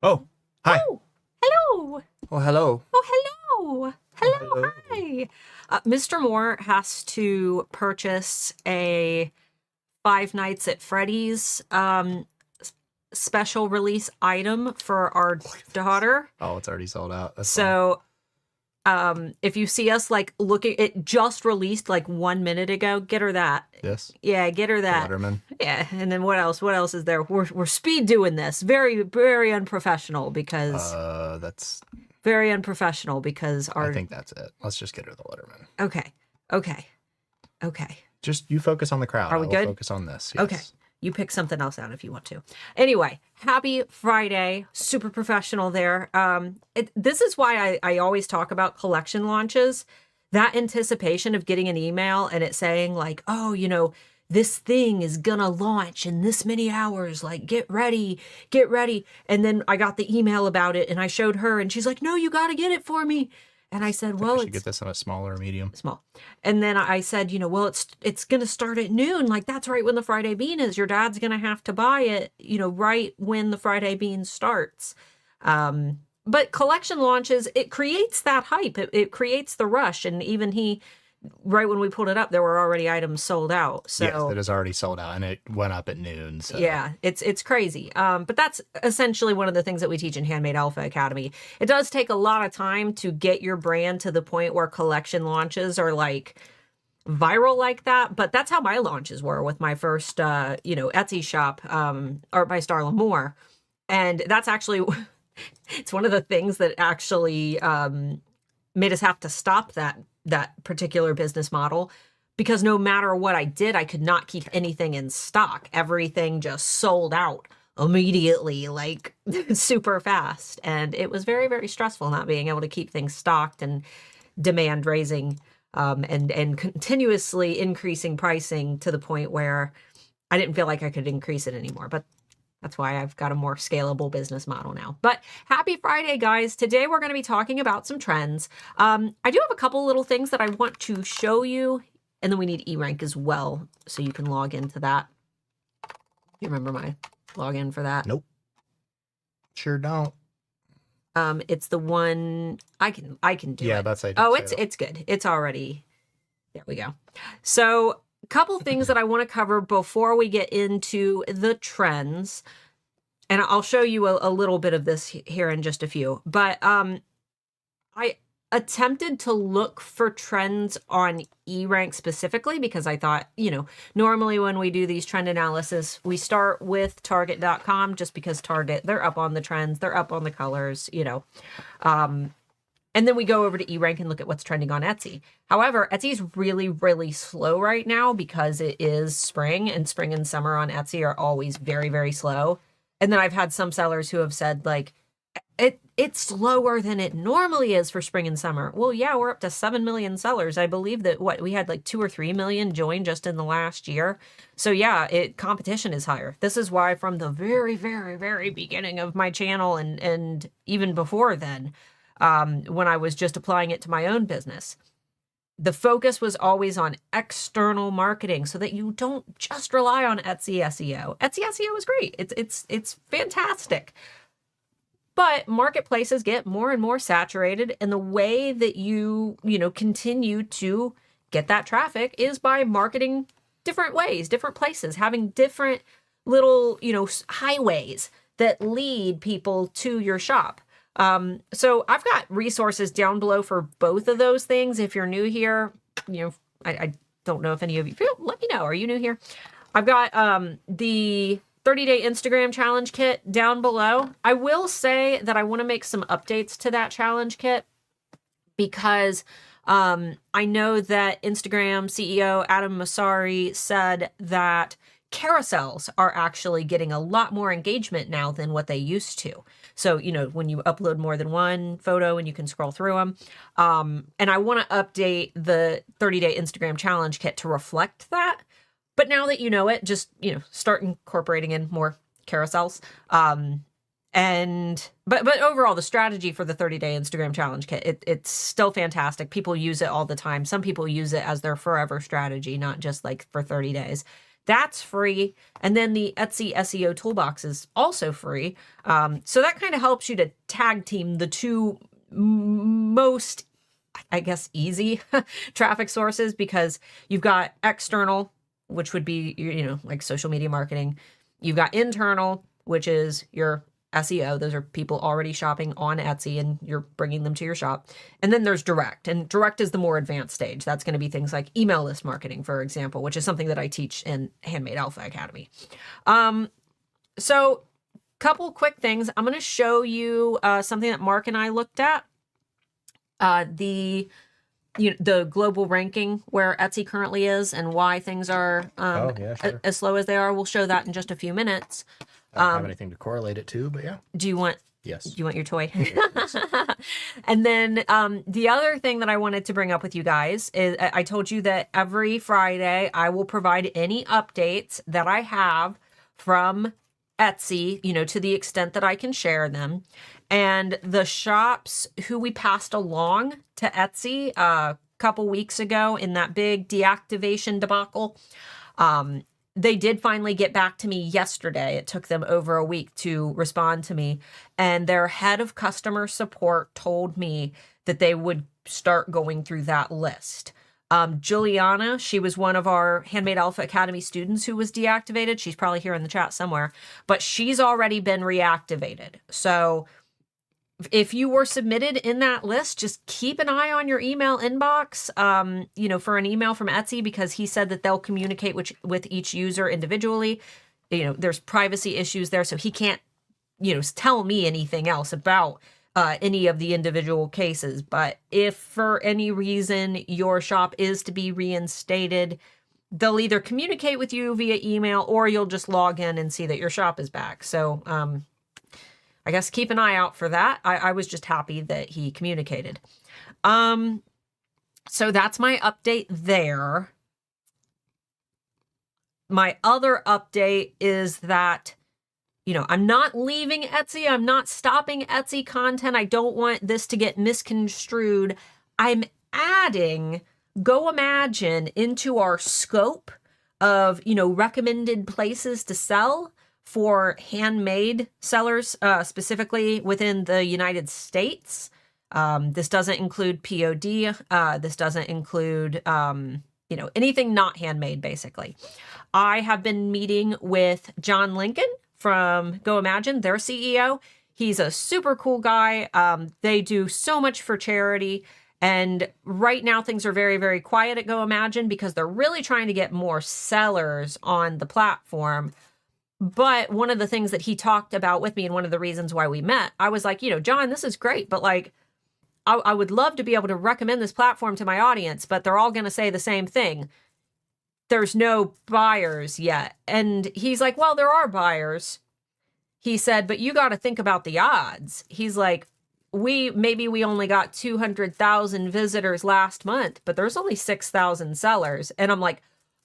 Oh, hi. Oh, hello. Oh, hello. Oh, hello. Oh, Hello. hello. Hi. Mr. Moore has to purchase a Five Nights at Freddy's special release item for our daughter. Oh, it's already sold out. That's fine. So, if you see us like looking, it just released like 1 minute ago. Get her that. Yes. Yeah, get her The that. Letterman. Yeah, and then what else? What else is there? We're speed doing this. Very very unprofessional because That's. very unprofessional because I our think that's it. Let's just get her the Letterman. okay. Okay. Okay. Just you focus on the crowd. Are I we will good? focus on this. Okay. Yes. You pick something else out if you want to. Anyway, happy Friday. Super professional there. This is why I always talk about collection launches. That anticipation of getting an email and it saying, like, oh, this thing is gonna launch in this many hours. Like, get ready, get ready. And then I got the email about it and I showed her and she's like, no, you gotta get it for me. And I said, I well, should get this in a smaller medium. small. And then I said, well, it's going to start at noon. Like, that's right when the Friday bean is. Your dad's going to have to buy it, right when the Friday bean starts. But collection launches, it creates that hype. It creates the rush. And even right when we pulled it up, there were already items sold out. So Yes, it is already sold out, and it went up at noon. So yeah, it's crazy. But that's essentially one of the things that we teach in Handmade Alpha Academy. It does take a lot of time to get your brand to the point where collection launches are like viral like that. But that's how my launches were with my first, Etsy shop, Art by Starla Moore. And that's actually, it's one of the things that actually made us have to stop that particular business model, because no matter what I did, I could not keep anything in stock. Everything just sold out immediately, like super fast. And it was very, very stressful not being able to keep things stocked and demand raising, and continuously increasing pricing to the point where I didn't feel like I could increase it anymore. But that's why I've got a more scalable business model now. But happy Friday, guys. Today we're going to be talking about some trends. I do have a couple little things that I want to show you. And then we need eRank as well, so you can log into that. You remember my login for that? nope, sure don't. It's the one I can do. Yeah, it. that's I. Oh, it's good. It's already, there we go. So a couple things that I want to cover before we get into the trends. And I'll show you a little bit of this here in just a few. But I attempted to look for trends on eRank specifically because I thought, normally when we do these trend analysis, we start with Target.com just because Target, they're up on the trends, they're up on the colors, and then we go over to eRank and look at what's trending on Etsy. However, Etsy is really, really slow right now because it is spring, and spring and summer on Etsy are always very, very slow. And then I've had some sellers who have said, like, it's slower than it normally is for spring and summer. Well, yeah, we're up to 7 million sellers. I believe that we had like 2 or 3 million join just in the last year. So yeah, competition is higher. This is why from the very, very, very beginning of my channel and even before then, when I was just applying it to my own business, the focus was always on external marketing so that you don't just rely on Etsy SEO. Etsy SEO is great. It's fantastic. But marketplaces get more and more saturated, and the way that you continue to get that traffic is by marketing different ways, different places, having different little, highways that lead people to your shop. So I've got resources down below for both of those things. If you're new here, I don't know if any of you, let me know. Are you new here? I've got the 30-day Instagram challenge kit down below. I will say that I want to make some updates to that challenge kit because I know that Instagram CEO Adam Masari said that carousels are actually getting a lot more engagement now than what they used to. So, when you upload more than one photo and you can scroll through them. And I want to update the 30-day Instagram challenge kit to reflect that. But now that you know it, just, start incorporating in more carousels. But overall, the strategy for the 30-day Instagram challenge kit, it's still fantastic. People use it all the time. Some people use it as their forever strategy, not just like for 30 days. That's free. And then the Etsy SEO toolbox is also free. So that kind of helps you to tag team the two most, I guess, easy traffic sources, because you've got external, which would be, like social media marketing. You've got internal, which is your SEO. Those are people already shopping on Etsy and you're bringing them to your shop. And then there's direct, and direct is the more advanced stage. That's going to be things like email list marketing, for example, which is something that I teach in Handmade Alpha Academy. So couple quick things. I'm going to show you something that Mark and I looked at. The global ranking where Etsy currently is and why things are Sure. as slow as they are. We'll show that in just a few minutes. I don't have anything to correlate it to, but yeah. Do you want Yes. your toy? And then the other thing that I wanted to bring up with you guys is I told you that every Friday I will provide any updates that I have from Etsy, to the extent that I can share them. And the shops who we passed along to Etsy a couple weeks ago in that big deactivation debacle, they did finally get back to me yesterday. It took them over a week to respond to me. And their head of customer support told me that they would start going through that list. Juliana, she was one of our Handmade Alpha Academy students who was deactivated. She's probably here in the chat somewhere, but she's already been reactivated. So if you were submitted in that list, just keep an eye on your email inbox, for an email from Etsy, because he said that they'll communicate with each user individually. There's privacy issues there, so he can't, tell me anything else about any of the individual cases. But if for any reason your shop is to be reinstated, they'll either communicate with you via email or you'll just log in and see that your shop is back. So, I guess keep an eye out for that. I was just happy that he communicated. So that's my update there. My other update is that, I'm not leaving Etsy. I'm not stopping Etsy content. I don't want this to get misconstrued. I'm adding Go Imagine into our scope of, recommended places to sell for handmade sellers, specifically within the United States. This doesn't include POD. This doesn't include, anything not handmade, basically. I have been meeting with John Lincoln from Go Imagine, their CEO. He's a super cool guy. They do so much for charity. And right now things are very, very quiet at Go Imagine because they're really trying to get more sellers on the platform. But one of the things that he talked about with me, and one of the reasons why we met, I was like, John, this is great, but I would love to be able to recommend this platform to my audience, but they're all going to say the same thing. There's no buyers yet. And he's like, well, there are buyers. He said, but you got to think about the odds. He's like, we only got 200,000 visitors last month, but there's only 6,000 sellers. And I'm like,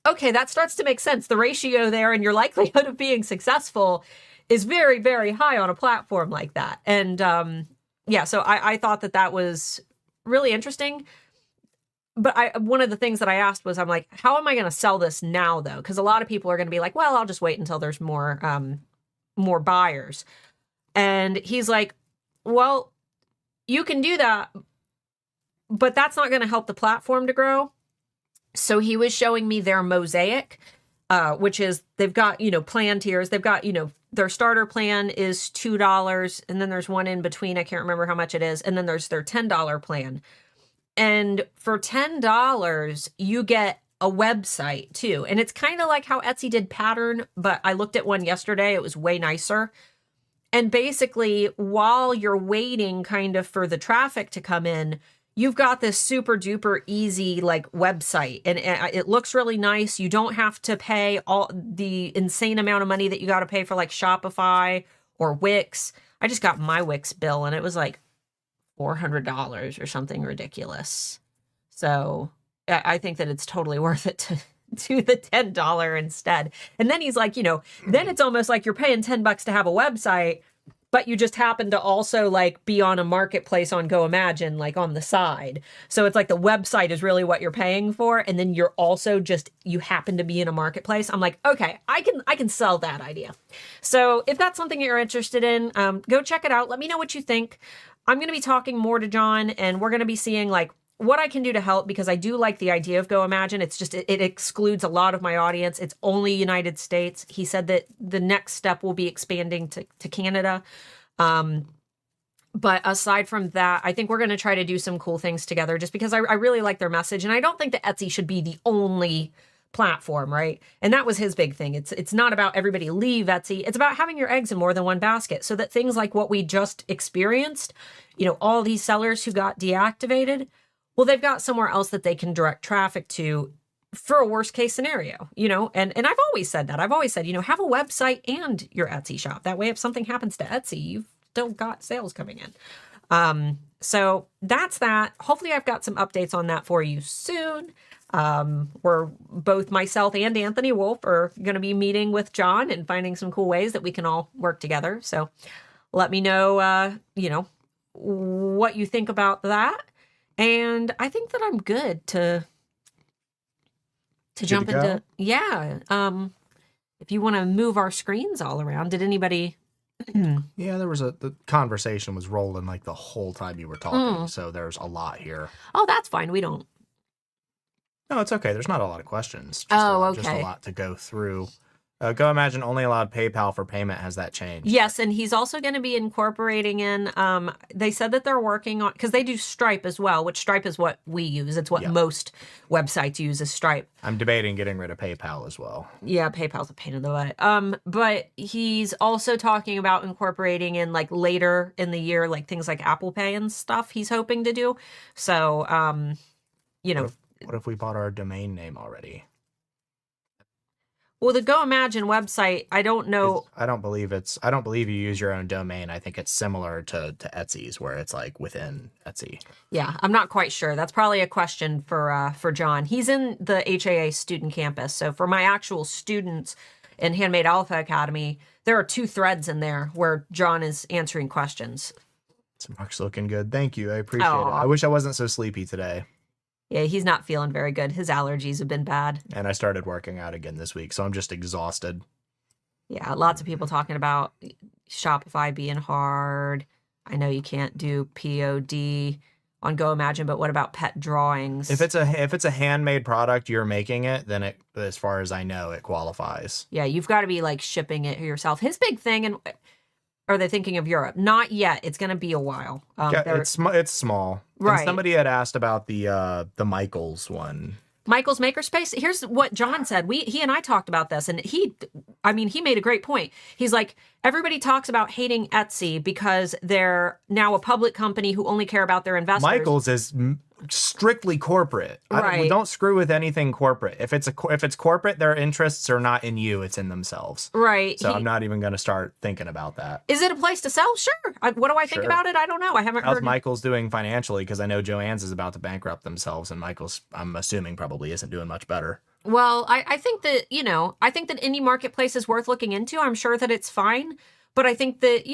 okay, that starts to make sense. The ratio there and your likelihood of being successful is very, very high on a platform like that. And so I thought that was really interesting. But one of the things that I asked was, I'm like, how am I going to sell this now, though? Because a lot of people are going to be like, well, I'll just wait until there's more buyers. And he's like, well, you can do that, but that's not going to help the platform to grow. So he was showing me their mosaic, which is they've got, plan tiers. They've got, their starter plan is $2. And then there's one in between. I can't remember how much it is. And then there's their $10 plan. And for $10, you get a website too. And it's kind of like how Etsy did Pattern, but I looked at one yesterday. It was way nicer. And basically, while you're waiting kind of for the traffic to come in, you've got this super duper easy website, and it looks really nice. You don't have to pay all the insane amount of money that you got to pay for Shopify or Wix. I just got my Wix bill and it was $400 or something ridiculous. So I think that it's totally worth it to do the $10 instead. And then he's like, then it's almost like you're paying $10 to have a website, but you just happen to also like be on a marketplace on Go Imagine, like on the side. So it's like the website is really what you're paying for. And then you're also just, you happen to be in a marketplace. I'm like, okay, I can sell that idea. So if that's something you're interested in, go check it out. Let me know what you think. I'm going to be talking more to John, and we're going to be seeing like what I can do to help, because I do like the idea of Go Imagine. It's just, it excludes a lot of my audience. It's only United States. He said that the next step will be expanding to Canada. But aside from that, I think we're going to try to do some cool things together, just because I really like their message. And I don't think that Etsy should be the only platform, right? And that was his big thing. It's not about everybody leave Etsy. It's about having your eggs in more than one basket, so that things like what we just experienced, all these sellers who got deactivated, well, they've got somewhere else that they can direct traffic to for a worst case scenario, and I've always said that. I've always said, have a website and your Etsy shop. That way, if something happens to Etsy, you've still got sales coming in. So that's that. Hopefully I've got some updates on that for you soon. Where both myself and Anthony Wolf are going to be meeting with John and finding some cool ways that we can all work together. So let me know, what you think about that. And I think that I'm good to jump into, yeah. If you want to move our screens all around, did anybody? Yeah, the conversation was rolling like the whole time you were talking. So there's a lot here. Oh, that's fine. We don't. No, it's okay. There's not a lot of questions. Okay. Just a lot to go through. Go Imagine only allowed PayPal for payment. Has that changed? Yes, and he's also going to be incorporating in, they said that they're working on, because they do Stripe as well, which Stripe is what we use. It's what most websites use is Stripe. I'm debating getting rid of PayPal as well. Yeah, PayPal's a pain in the butt. But he's also talking about incorporating in like later in the year, like things like Apple Pay and stuff he's hoping to do. So, What if we bought our domain name already? Well, the Go Imagine website, I don't know. I don't believe you use your own domain. I think it's similar to Etsy's, where it's like within Etsy. Yeah, I'm not quite sure. That's probably a question for John. He's in the HAA student campus. So for my actual students in Handmade Alpha Academy, there are 2 threads in there where John is answering questions. So Mark's looking good. Thank you. I appreciate it. I wish I wasn't so sleepy today. Yeah, he's not feeling very good. His allergies have been bad. And I started working out again this week, so I'm just exhausted. Yeah, lots of people talking about Shopify being hard. I know you can't do POD on Go Imagine, but what about pet drawings? If it's a handmade product, you're making it, then it, as far as I know, it qualifies. Yeah, you've got to be like shipping it yourself. His big thing, and are they thinking of Europe? Not yet. It's going to be a while. It's small. Right. And somebody had asked about the Michaels one. Michael's Makerspace. Here's what John said. He and I talked about this, and he made a great point. He's like, everybody talks about hating Etsy because they're now a public company who only care about their investors. Michael's is strictly corporate. Right. We don't screw with anything corporate. If it's corporate, their interests are not in you; it's in themselves. Right. So I'm not even going to start thinking about that. Is it a place to sell? Sure. What do I think about it? I don't know. I haven't heard. How's Michael's doing financially? Because I know Joann's is about to bankrupt themselves, and Michael's, I'm assuming, probably isn't doing much better. Well, I think that, I think that any marketplace is worth looking into. I'm sure that it's fine, but I think that,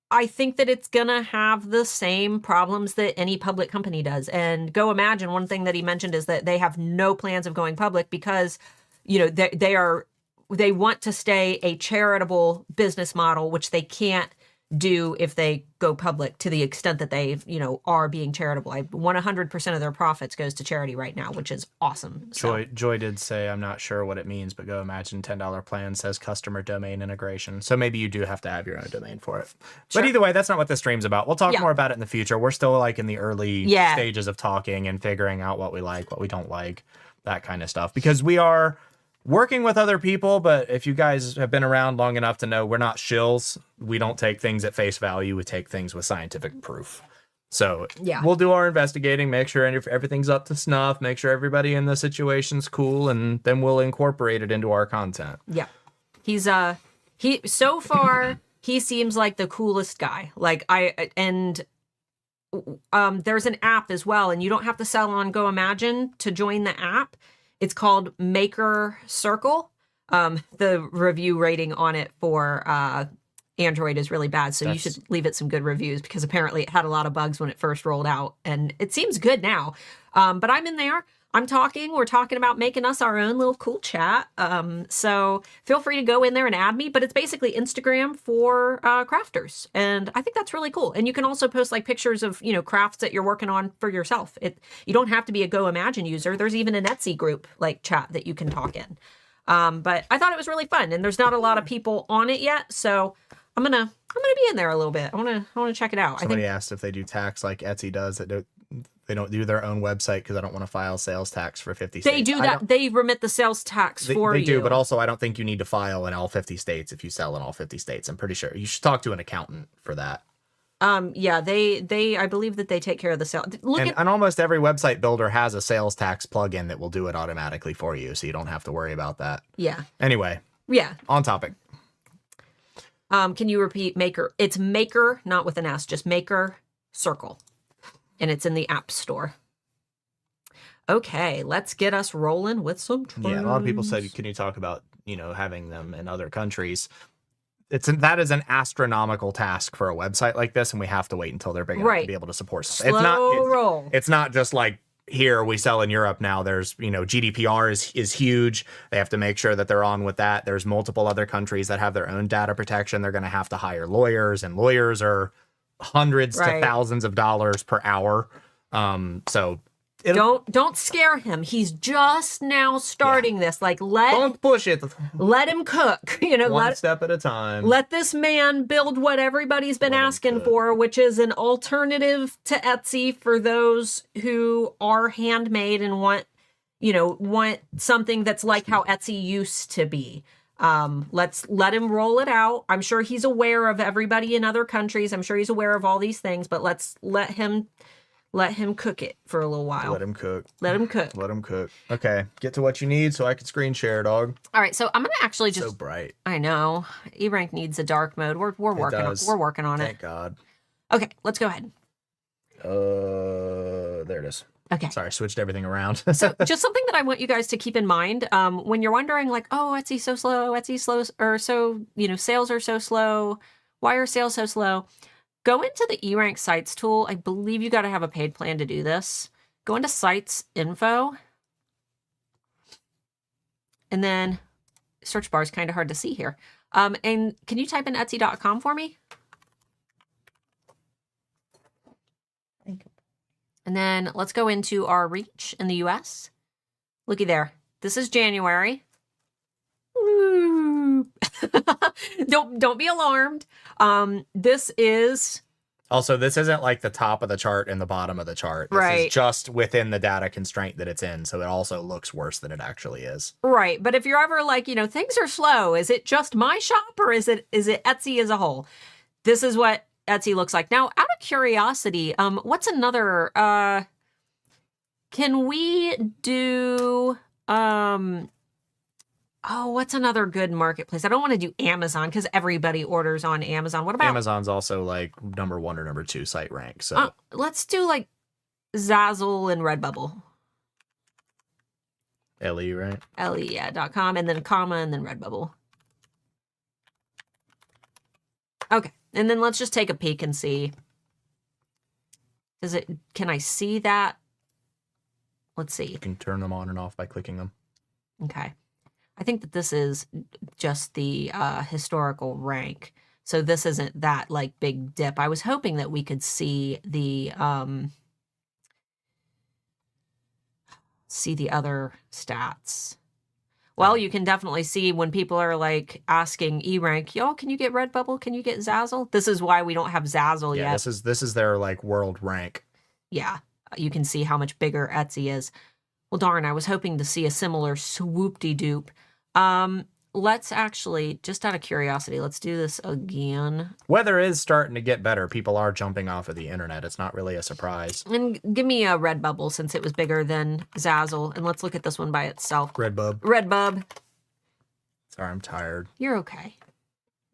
I think that it's going to have the same problems that any public company does. And Go Imagine, one thing that he mentioned is that they have no plans of going public because, they want to stay a charitable business model, which they can't do if they go public to the extent that they, are being charitable. 100% of their profits goes to charity right now, which is awesome. So. Joy did say, I'm not sure what it means, but Go Imagine $10 plan says customer domain integration. So maybe you do have to have your own domain for it. Sure. But either way, that's not what the stream's about. We'll talk more about it in the future. We're still like in the early stages of talking and figuring out what we like, what we don't like, that kind of stuff. Because we are working with other people, but if you guys have been around long enough to know, we're not shills. We don't take things at face value. We take things with scientific proof. So we'll do our investigating, make sure everything's up to snuff, make sure everybody in the situation's cool, and then we'll incorporate it into our content. Yeah. He's so far he seems like the coolest guy. There's an app as well, and you don't have to sell on Go Imagine to join the app. It's called Maker Circle. The review rating on it for Android is really bad. So you should leave it some good reviews, because apparently it had a lot of bugs when it first rolled out, and it seems good now. But I'm in there. We're talking about making us our own little cool chat. So feel free to go in there and add me, but it's basically Instagram for crafters. And I think that's really cool. And you can also post like pictures of, crafts that you're working on for yourself. You don't have to be a Go Imagine user. There's even an Etsy group like chat that you can talk in. But I thought it was really fun, and there's not a lot of people on it yet. So I'm gonna be in there a little bit. I wanna check it out. Somebody asked if they do tax like Etsy does. They don't do their own website because I don't want to file sales tax for 50 states. They do that. They remit the sales tax for you. They do, but also I don't think you need to file in all 50 states if you sell in all 50 states. I'm pretty sure you should talk to an accountant for that. Yeah, I believe that they take care of the sale. And almost every website builder has a sales tax plugin that will do it automatically for you, so you don't have to worry about that. Yeah. Anyway. Yeah. On topic. Can you repeat Maker? It's Maker, not with an S, just Maker Circle. And it's in the App Store. Okay, let's get us rolling with some trends. Yeah, a lot of people said, can you talk about, having them in other countries? That is an astronomical task for a website like this, and we have to wait until they're big enough to be able to support stuff. Roll. It's not just like, here we sell in Europe now. There's, GDPR is huge. They have to make sure that they're on with that. There's multiple other countries that have their own data protection. They're going to have to hire lawyers, and lawyers are hundreds to thousands of dollars per hour. So don't scare him. He's just now starting this. Like, don't push it. Let him cook. One step at a time. Let this man build what everybody's been asking for, which is an alternative to Etsy for those who are handmade and want something that's like how Etsy used to be. Let's let him roll it out. I'm sure he's aware of everybody in other countries. I'm sure he's aware of all these things, but let's let him cook it for a little while. Let him cook. Let him cook. Let him cook. Okay, get to what you need so I can screen share, dog. All right, so I'm gonna actually just. So bright. I know. E-Rank needs a dark mode. We're working on it. Thank God. Okay, let's go ahead. There it is. Okay. Sorry, switched everything around. So just something that I want you guys to keep in mind, when you're wondering like, oh, Etsy's so slow, or so, sales are so slow. Why are sales so slow? Go into the eRank sites tool. I believe you got to have a paid plan to do this. Go into sites info. And then search bar is kind of hard to see here. And can you type in Etsy.com for me? And then let's go into our reach in the US. Looky there. This is January. Don't be alarmed. This is also, this isn't like the top of the chart and the bottom of the chart. This is just within the data constraint that it's in, so it also looks worse than it actually is. Right, but if you're ever like, things are slow, is it just my shop or is it Etsy as a whole? This is what Etsy looks like. Now, out of curiosity, what's another can we do what's another good marketplace? I don't want to do Amazon because everybody orders on Amazon. What about Amazon's also like number 1 or number 2 site rank. So let's do like Zazzle and Redbubble. LE, right? LE, yeah, .com and then comma and then Redbubble. Okay. And then let's just take a peek and see. Can I see that? Let's see. You can turn them on and off by clicking them. Okay. I think that this is just the historical rank. So this isn't that like big dip. I was hoping that we could see the other stats. Well, you can definitely see when people are like asking eRank, y'all, can you get Redbubble? Can you get Zazzle? This is why we don't have Zazzle yet. This is their like world rank. Yeah, you can see how much bigger Etsy is. Well, darn, I was hoping to see a similar swoop-de-doop. Let's actually, just out of curiosity, let's do this again. Weather is starting to get better. People are jumping off of the internet. It's not really a surprise. And give me a Redbubble since it was bigger than Zazzle. And let's look at this one by itself. Redbub. Sorry, I'm tired. You're okay.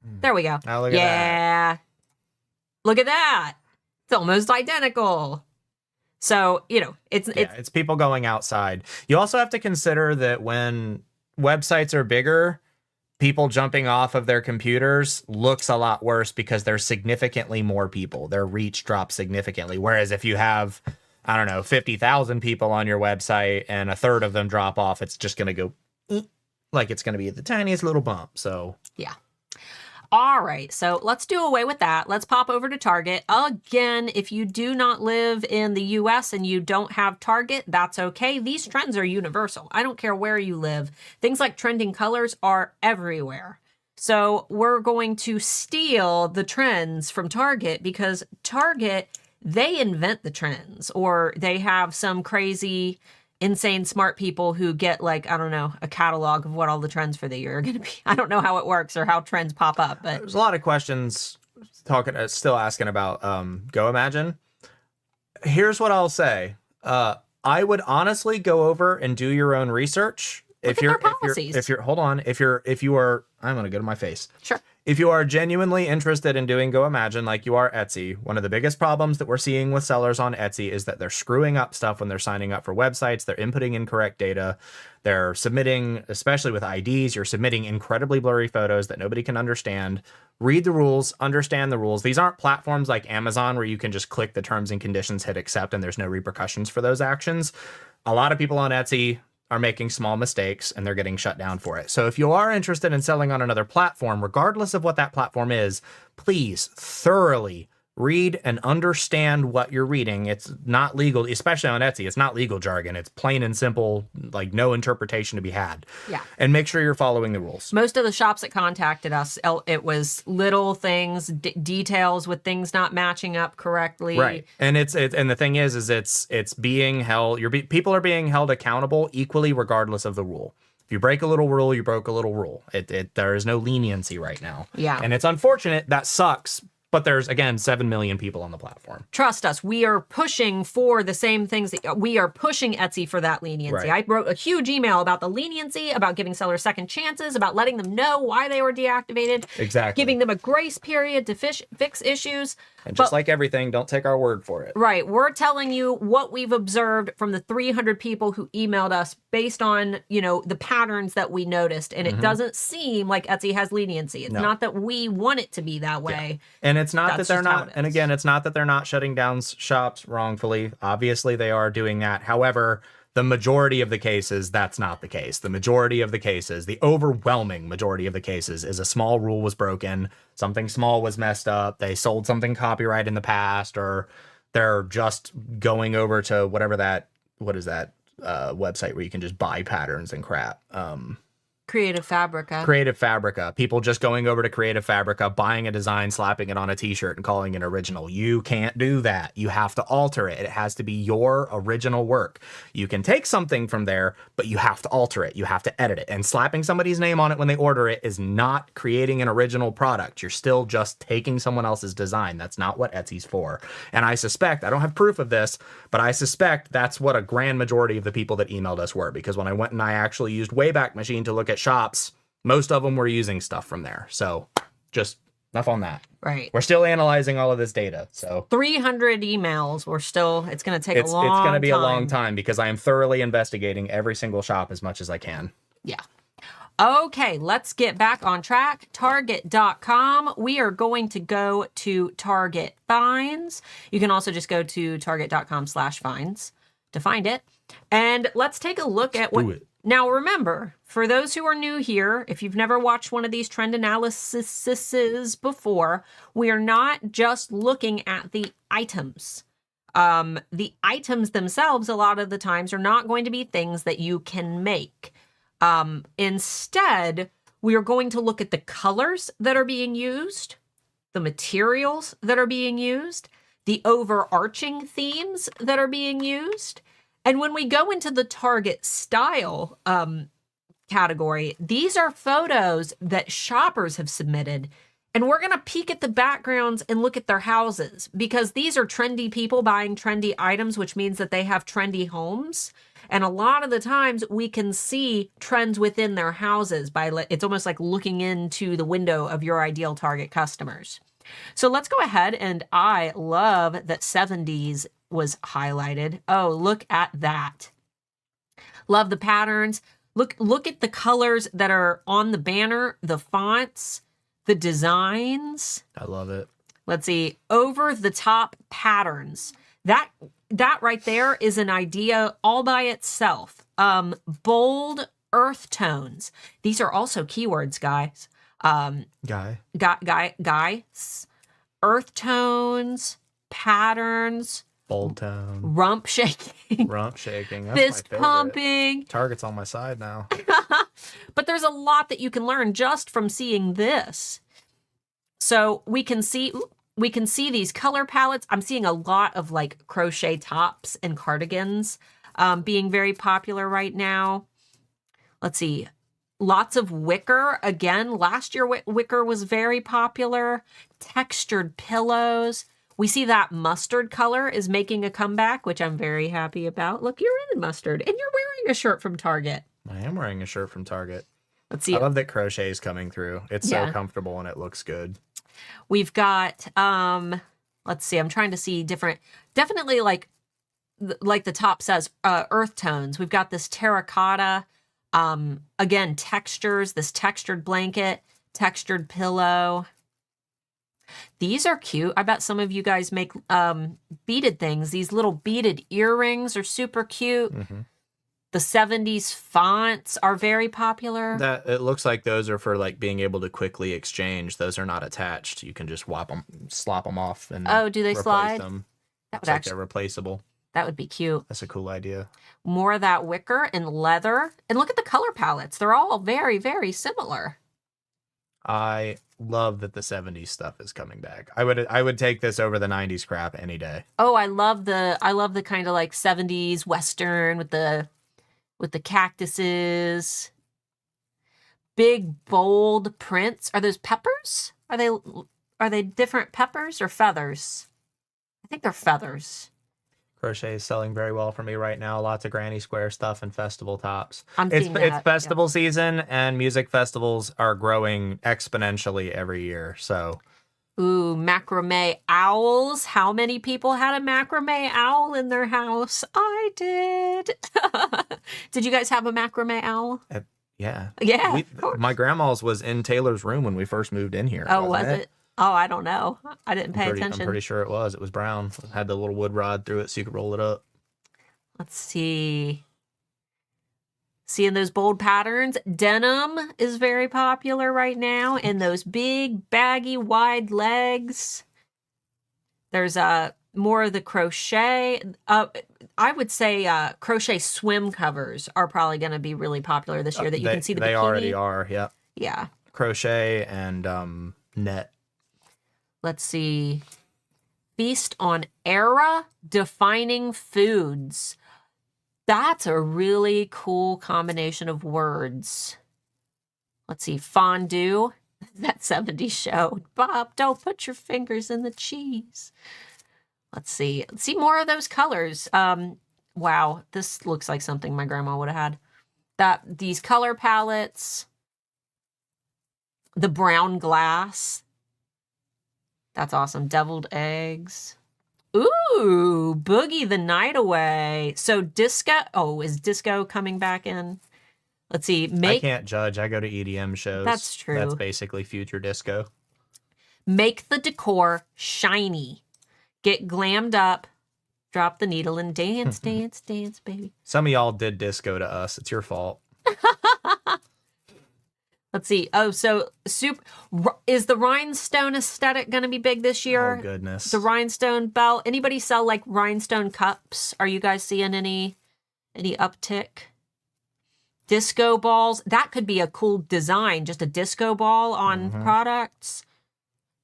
There we go. Now look at that. Look at that. It's almost identical. So, it's people going outside. You also have to consider that when websites are bigger, people jumping off of their computers looks a lot worse because there's significantly more people. Their reach drops significantly. Whereas if you have, I don't know, 50,000 people on your website and a third of them drop off, it's just going to go like it's going to be the tiniest little bump. So yeah. All right, so let's do away with that. Let's pop over to Target. Again, if you do not live in the US and you don't have Target, that's okay. These trends are universal. I don't care where you live. Things like trending colors are everywhere. So we're going to steal the trends from Target because Target, they invent the trends, or they have some crazy insane smart people who get, like, I don't know, a catalog of what all the trends for the year are going to be. I don't know how it works or how trends pop up, but there's a lot of questions still asking about Go Imagine. Here's what I'll say. I would honestly go over and do your own research. If you are, I'm going to go to my face. Sure. If you are genuinely interested in doing Go Imagine like you are Etsy, one of the biggest problems that we're seeing with sellers on Etsy is that they're screwing up stuff when they're signing up for websites. They're inputting incorrect data. They're submitting, especially with IDs, you're submitting incredibly blurry photos that nobody can understand. Read the rules, understand the rules. These aren't platforms like Amazon where you can just click the terms and conditions, hit accept, and there's no repercussions for those actions. A lot of people on Etsy are making small mistakes and they're getting shut down for it. So if you are interested in selling on another platform, regardless of what that platform is, please thoroughly read and understand what you're reading. It's not legal, especially on Etsy. It's not legal jargon. It's plain and simple, like no interpretation to be had. Yeah. And make sure you're following the rules. Most of the shops that contacted us, it was little things, details with things not matching up correctly. Right. And and the thing is it's being held, people are being held accountable equally regardless of the rule. If you break a little rule, you broke a little rule. There is no leniency right now. Yeah. And it's unfortunate. That sucks. But there's, again, 7 million people on the platform. Trust us, we are pushing for the same things. We are pushing Etsy for that leniency. Right. I wrote a huge email about the leniency, about giving sellers second chances, about letting them know why they were deactivated. Exactly. Giving them a grace period to fix issues. And just like everything, don't take our word for it. Right. We're telling you what we've observed from the 300 people who emailed us based on, the patterns that we noticed. And it doesn't seem like Etsy has leniency. It's not that we want it to be that way. Yeah. And it's not that they're not, and again, it's not that they're not shutting down shops wrongfully. Obviously, they are doing that. However, the majority of the cases, that's not the case. The majority of the cases, the overwhelming majority of the cases, is a small rule was broken, something small was messed up, they sold something copyright in the past, or they're just going over to what is that website where you can just buy patterns and crap. Creative Fabrica. Creative Fabrica. People just going over to Creative Fabrica, buying a design, slapping it on a t-shirt and calling it original. You can't do that. You have to alter it. It has to be your original work. You can take something from there, but you have to alter it. You have to edit it. And slapping somebody's name on it when they order it is not creating an original product. You're still just taking someone else's design. That's not what Etsy's for. And I suspect, I don't have proof of this, but I suspect that's what a grand majority of the people that emailed us were. Because when I went and I actually used Wayback Machine to look at shops, most of them were using stuff from there. So just enough on that. Right. We're still analyzing all of this data. So 300 emails. It's going to take a long time. It's going to be a long time because I am thoroughly investigating every single shop as much as I can. Yeah. Okay, let's get back on track. Target.com. We are going to go to Target Finds. You can also just go to target.com/finds to find it. And let's take a look at what... Now, remember, for those who are new here, if you've never watched one of these trend analyses before, we are not just looking at the items. The items themselves, a lot of the times, are not going to be things that you can make. Instead, we are going to look at the colors that are being used, the materials that are being used, the overarching themes that are being used. And when we go into the Target style category, these are photos that shoppers have submitted. And we're going to peek at the backgrounds and look at their houses because these are trendy people buying trendy items, which means that they have trendy homes. And a lot of the times we can see trends within their houses it's almost like looking into the window of your ideal target customers. So let's go ahead, and I love that 70s was highlighted. Oh, look at that. Love the patterns. Look at the colors that are on the banner, the fonts, the designs. I love it. Let's see, over the top patterns. That right there is an idea all by itself. Bold earth tones. These are also keywords, guys. Guys. Earth tones, patterns. Bold tone. Rump shaking. Rump shaking. That's fist pumping. Target's on my side now. But there's a lot that you can learn just from seeing this. So we can see these color palettes. I'm seeing a lot of like crochet tops and cardigans being very popular right now. Let's see. Lots of wicker. Again, last year wicker was very popular. Textured pillows. We see that mustard color is making a comeback, which I'm very happy about. Look, you're in mustard, and you're wearing a shirt from Target. I am wearing a shirt from Target. Let's see. I love that crochet is coming through. It's so comfortable and it looks good. We've got, let's see, I'm trying to see definitely like the top says, earth tones. We've got this terracotta, again, textures, this textured blanket, textured pillow. These are cute. I bet some of you guys make beaded things. These little beaded earrings are super cute. Mm-hmm. The 70s fonts are very popular. That it looks like those are for like being able to quickly exchange. Those are not attached. You can just slop them off and do they slide? Them. That would actually, they're replaceable. That would be cute. That's a cool idea. More of that wicker and leather. And look at the color palettes. They're all very, very similar. I love that the 70s stuff is coming back. I would take this over the 90s crap any day. Oh, I love the kind of like 70s Western with the cactuses. Big bold prints. Are those peppers? Are they different peppers or feathers? I think they're feathers. Crochet is selling very well for me right now. Lots of granny square stuff and festival tops. It's festival season, and music festivals are growing exponentially every year. So, ooh, macrame owls. How many people had a macrame owl in their house? I did. Did you guys have a macrame owl? Yeah. My grandma's was in Taylor's room when we first moved in here. Oh, was it? Oh, I don't know. I didn't pay attention. I'm pretty sure it was. It was brown. It had the little wood rod through it so you could roll it up. Let's see. Seeing those bold patterns. Denim is very popular right now. And those big, baggy, wide legs. There's more of the crochet. I would say crochet swim covers are probably going to be really popular this year. That you can see the bikini. They already are, yeah. Yeah. Crochet and net. Let's see. Feast on era-defining foods. That's a really cool combination of words. Let's see. Fondue. That 70s show. Bob, don't put your fingers in the cheese. Let's see. Let's see more of those colors. Wow. This looks like something my grandma would have had. These color palettes. The brown glass. That's awesome. Deviled eggs. Ooh, Boogie the Night Away. So disco. Oh, is disco coming back in? Let's see. I can't judge. I go to EDM shows. That's true. That's basically future disco. Make the decor shiny. Get glammed up. Drop the needle and dance, dance, dance, baby. Some of y'all did disco to us. It's your fault. Let's see. Oh, so is the rhinestone aesthetic going to be big this year? Oh, goodness. The rhinestone bell. Anybody sell like rhinestone cups? Are you guys seeing any uptick? Disco balls. That could be a cool design. Just a disco ball on products.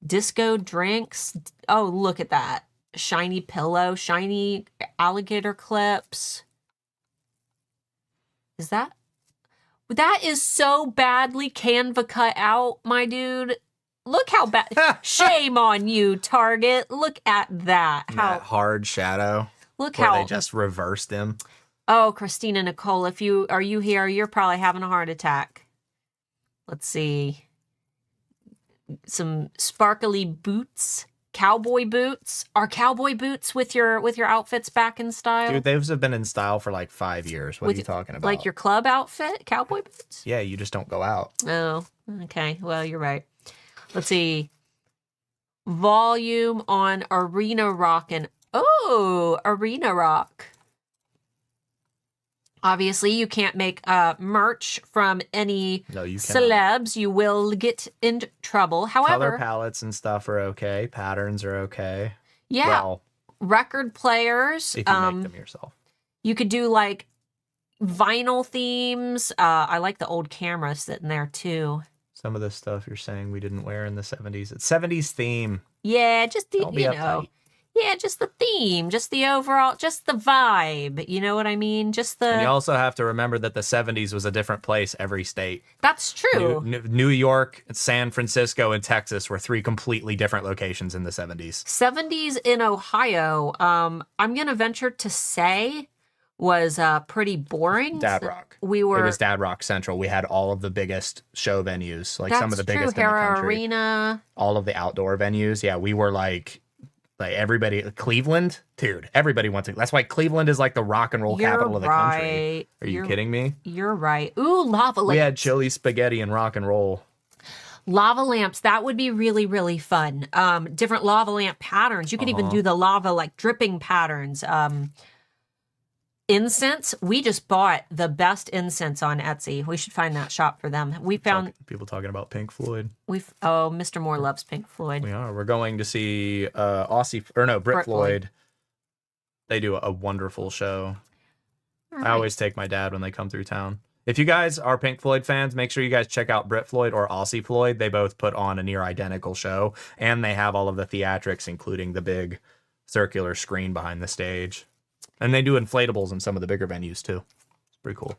Disco drinks. Oh, look at that. Shiny pillow. Shiny alligator clips. Is that? That is so badly Canva cut out, my dude. Look how bad. Shame on you, Target. Look at that. That hard shadow. Look where how they just reversed him. Oh, Christina Nicole, are you here? You're probably having a heart attack. Let's see. Some sparkly boots. cowboy boots. Are cowboy boots with your outfits back in style? Dude, those have been in style for like 5 years. What are you talking about? Like your club outfit, cowboy boots? Yeah, you just don't go out. Oh, okay. Well, you're right. Let's see. Volume on Arena Rock and Arena Rock. Obviously, you can't make merch from any celebs. You will get in trouble. However, color palettes and stuff are okay. Patterns are okay. Yeah. Well, record players. If you make them yourself. You could do like vinyl themes. I like the old camera sitting there too. Some of the stuff you're saying we didn't wear in the 70s. It's 70s theme. Yeah, just the, yeah, just the theme, just the overall, just the vibe. You know what I mean? Just the. And you also have to remember that the 70s was a different place every state. That's true. New York, San Francisco, and Texas were 3 completely different locations in the 70s. 70s in Ohio, I'm going to venture to say was pretty boring. Dad Rock. It was Dad Rock Central. We had all of the biggest show venues, like some of the biggest in the country. Arena. All of the outdoor venues. Yeah, we were like everybody. Cleveland, dude. Everybody went to. That's why Cleveland is like the rock and roll capital of the country. Are you kidding me? You're right. Ooh, lava lamps. We had chili, spaghetti, and rock and roll. Lava lamps, that would be really, really fun. Different lava lamp patterns. You could even do the lava like dripping patterns. Incense, we just bought the best incense on Etsy. We should find that shop for them. We found people talking about Pink Floyd. Mr. Moore loves Pink Floyd. We are. We're Going to see Brit Floyd. They do a wonderful show. Right. I always take my dad when they come through town. If you guys are Pink Floyd fans, make sure you guys check out Brit Floyd or Aussie Floyd. They both put on a near identical show, and they have all of the theatrics, including the big circular screen behind the stage. And they do inflatables in some of the bigger venues, too. It's pretty cool.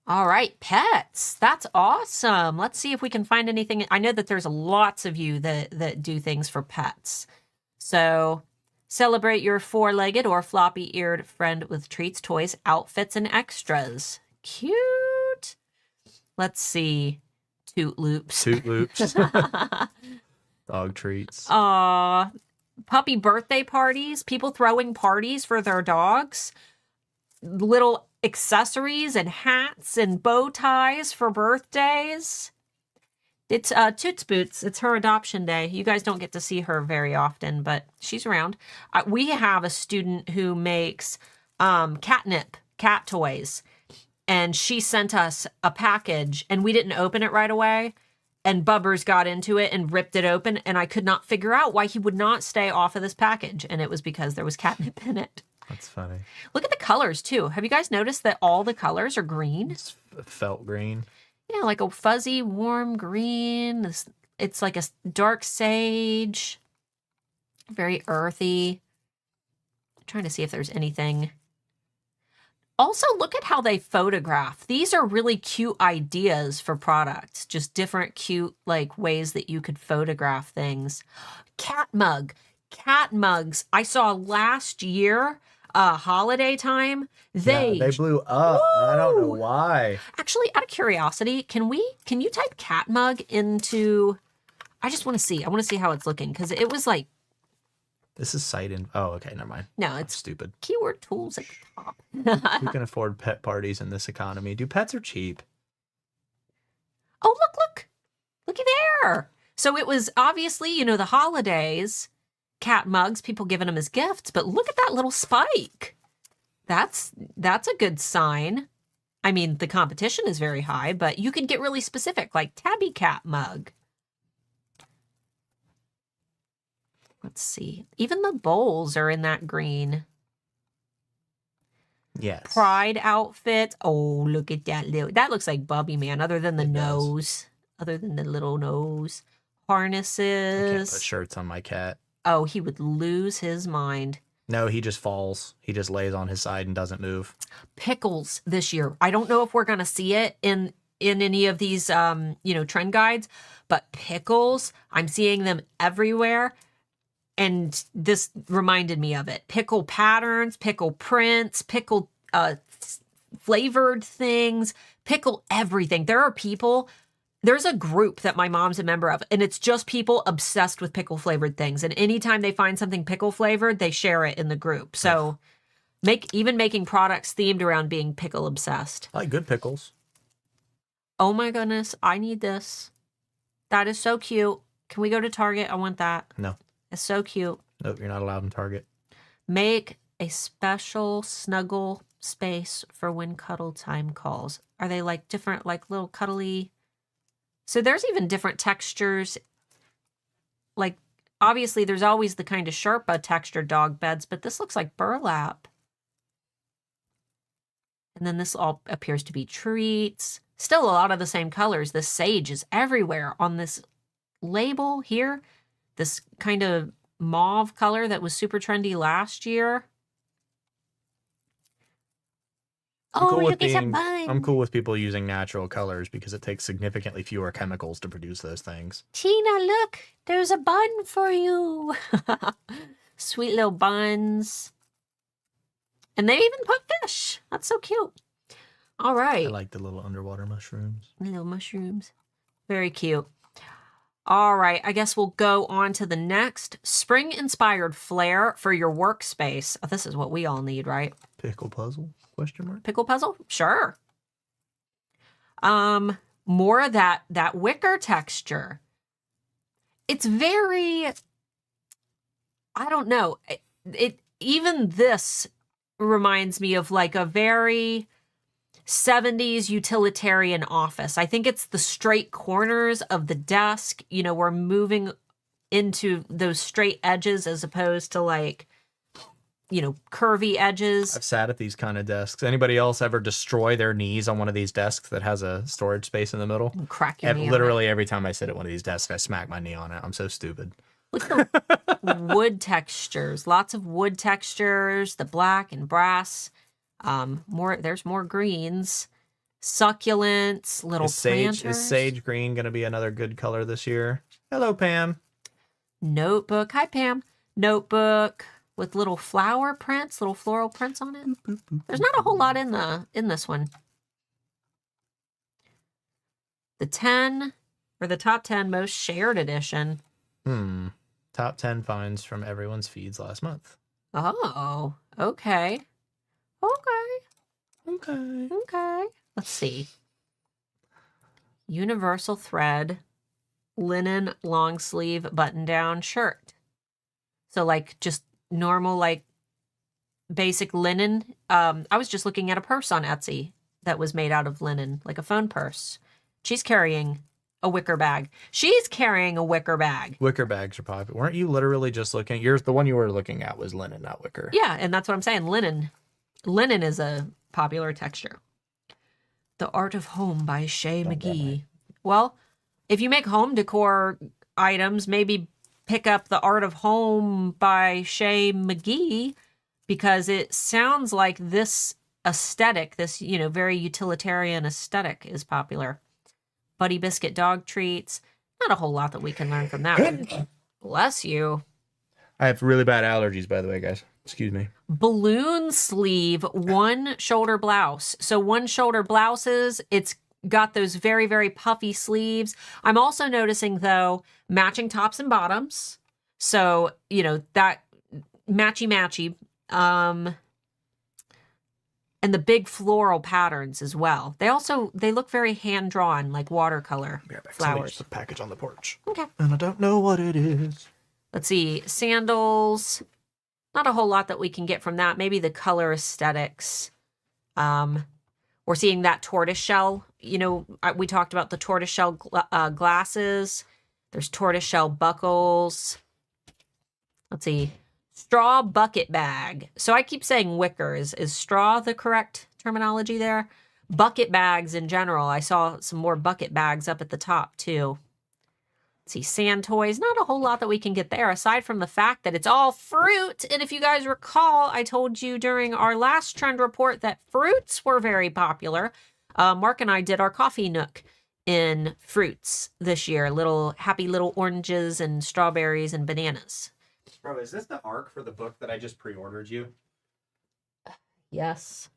All right, pets. That's awesome. Let's see if we can find anything. I know that there's lots of you that do things for pets. So celebrate your 4-legged or floppy-eared friend with treats, toys, outfits, and extras. Cute. Let's see. Toot Loops. Toot Loops. Dog treats. Puppy birthday parties, people throwing parties for their dogs, little accessories and hats and bow ties for birthdays. It's Toots Boots. It's her adoption day. You guys don't get to see her very often, but she's around. We have a student who makes catnip, cat toys, and she sent us a package, and we didn't open it right away. And Bubbers got into it and ripped it open, and I could not figure out why he would not stay off of this package. And it was because there was catnip in it. That's funny. Look at the colors, too. Have you guys noticed that all the colors are green? It's felt green. Yeah, like a fuzzy, warm green. It's like a dark sage. Very earthy. I'm trying to see if there's anything. Also, look at how they photograph. These are really cute ideas for products. Just different cute like ways that you could photograph things. Cat mug. Cat mugs. I saw last year, holiday time. They blew up. Woo! I don't know why. Actually, out of curiosity, can you type cat mug into... I just want to see. I want to see how it's looking because it was like... This is site in. Oh, okay, never mind. No, That's stupid. Keyword tools at the top. Who can afford pet parties in this economy? Dude, pets are cheap. Oh, look. Looky there. So it was obviously, the holidays, cat mugs, people giving them as gifts, but look at that little spike. That's a good sign. I mean, the competition is very high, but you could get really specific, like tabby cat mug. Let's see. Even the bowls are in that green. Yes. Pride outfit. Oh, look at that that looks like Bubby Man, other than the nose. Other than the little nose. Harnesses. I can't put shirts on my cat. Oh, he would lose his mind. No, he just falls. He just lays on his side and doesn't move. Pickles this year. I don't know if we're gonna see it in any of these trend guides, but pickles, I'm seeing them everywhere. And this reminded me of it. Pickle patterns, pickle prints, pickle flavored things, pickle everything. There are people There's a group that my mom's a member of, and it's just people obsessed with pickle flavored things. And anytime they find something pickle flavored, they share it in the group. So making products themed around being pickle obsessed. I like good pickles. Oh my goodness, I need this. That is so cute. Can we go to Target? I want that. No. It's so cute. Nope, you're not allowed in Target. Make a special snuggle space for when cuddle time calls. Are they like different, like little cuddly? So there's even different textures. Like, obviously, there's always the kind of Sherpa textured dog beds, but this looks like burlap. And then this all appears to be treats. Still a lot of the same colors. This sage is everywhere on this label here. This kind of mauve color that was super trendy last year. I'm cool with people using natural colors because it takes significantly fewer chemicals to produce those things. Tina, look, there's a bun for you. Sweet little buns. And they even put fish. That's so cute. All right. I like the little underwater mushrooms. Little mushrooms. Very cute. All right, I guess we'll go on to the next spring-inspired flair for your workspace. Oh, this is what we all need, right? Pickle puzzle? Question mark. Pickle puzzle? Sure. More of that wicker texture. It's very, I don't know. Even this reminds me of like a very 70s utilitarian office. I think it's the straight corners of the desk. You know, we're moving into those straight edges as opposed to like, you know, curvy edges. I've sat at these kind of desks. Anybody else ever destroy their knees on one of these desks that has a storage space in the middle? Crack your knee. Literally every time I sit at one of these desks, I smack my knee on it. I'm so stupid. Look at the wood textures. Lots of wood textures, the black and brass. There's more greens, succulents, little planters. Is sage green going to be another good color this year? Hello, Pam. Notebook. Hi, Pam. Notebook with little flower prints, little floral prints on it. There's not a whole lot in this one. The top 10 most shared edition. Top 10 finds from everyone's feeds last month. Oh, okay. Okay. Let's see. Universal thread, linen long sleeve button down shirt. So like just normal, like basic linen. I was just looking at a purse on Etsy that was made out of linen, like a phone purse. She's carrying a wicker bag. Wicker bags are popular. Weren't you literally just looking? The one you were looking at was linen, not wicker. Yeah, and that's what I'm saying. Linen is a popular texture. The Art of Home by Shay McGee. Well, if you make home decor items, maybe pick up The Art of Home by Shay McGee, because it sounds like this aesthetic, this, you know, very utilitarian aesthetic is popular. Buddy Biscuit dog treats. Not a whole lot that we can learn from that one. Bless you. I have really bad allergies, by the way, guys. Excuse me. Balloon sleeve, one shoulder blouse. So one shoulder blouses, it's got those very, very puffy sleeves. I'm also noticing, though, matching tops and bottoms. So, you know, that matchy. And the big floral patterns as well. They look very hand-drawn, like watercolor flowers. Put the package on the porch. Okay. And I don't know what it is. Let's see. Sandals. Not a whole lot that we can get from that. Maybe the color aesthetics. We're seeing that tortoiseshell. You know, we talked about the tortoiseshell glasses. There's tortoiseshell buckles. Let's see. Straw bucket bag. So I keep saying wicker. Is straw the correct terminology there? Bucket bags in general. I saw some more bucket bags up at the top too. Let's see, sand toys. Not a whole lot that we can get there, aside from the fact that it's all fruit. And if you guys recall, I told you during our last trend report that fruits were very popular. Mark and I did our coffee nook in fruits this year. Happy little oranges and strawberries and bananas. Bro, is this the arc for the book that I just pre-ordered I Yes.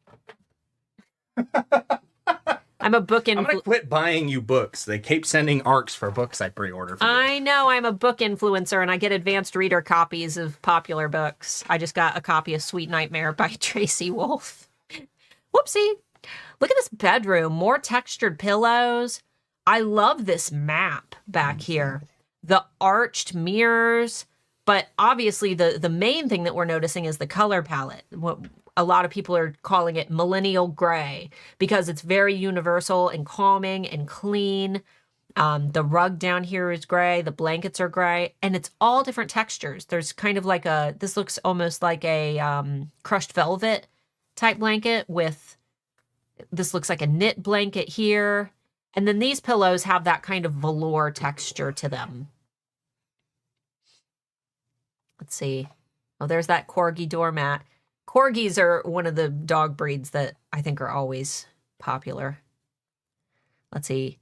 I'm a book I'm gonna quit buying you books. They keep sending ARCs for books I pre-order for you. I know, I'm a book influencer, and I get advanced reader copies of popular books. I just got a copy of Sweet Nightmare by Tracy Wolff. Whoopsie. Look at this bedroom. More textured pillows. I love this map back here. The arched mirrors. But obviously, the main thing that we're noticing is the color palette. What a lot of people are calling it millennial gray because it's very universal and calming and clean. The rug down here is gray. The blankets are gray. And it's all different textures. There's kind of like this looks almost like a crushed velvet type blanket with, this looks like a knit blanket here. And then these pillows have that kind of velour texture to them. Let's see. Oh, there's that Corgi doormat. Corgis are one of the dog breeds that I think are always popular. Let's see.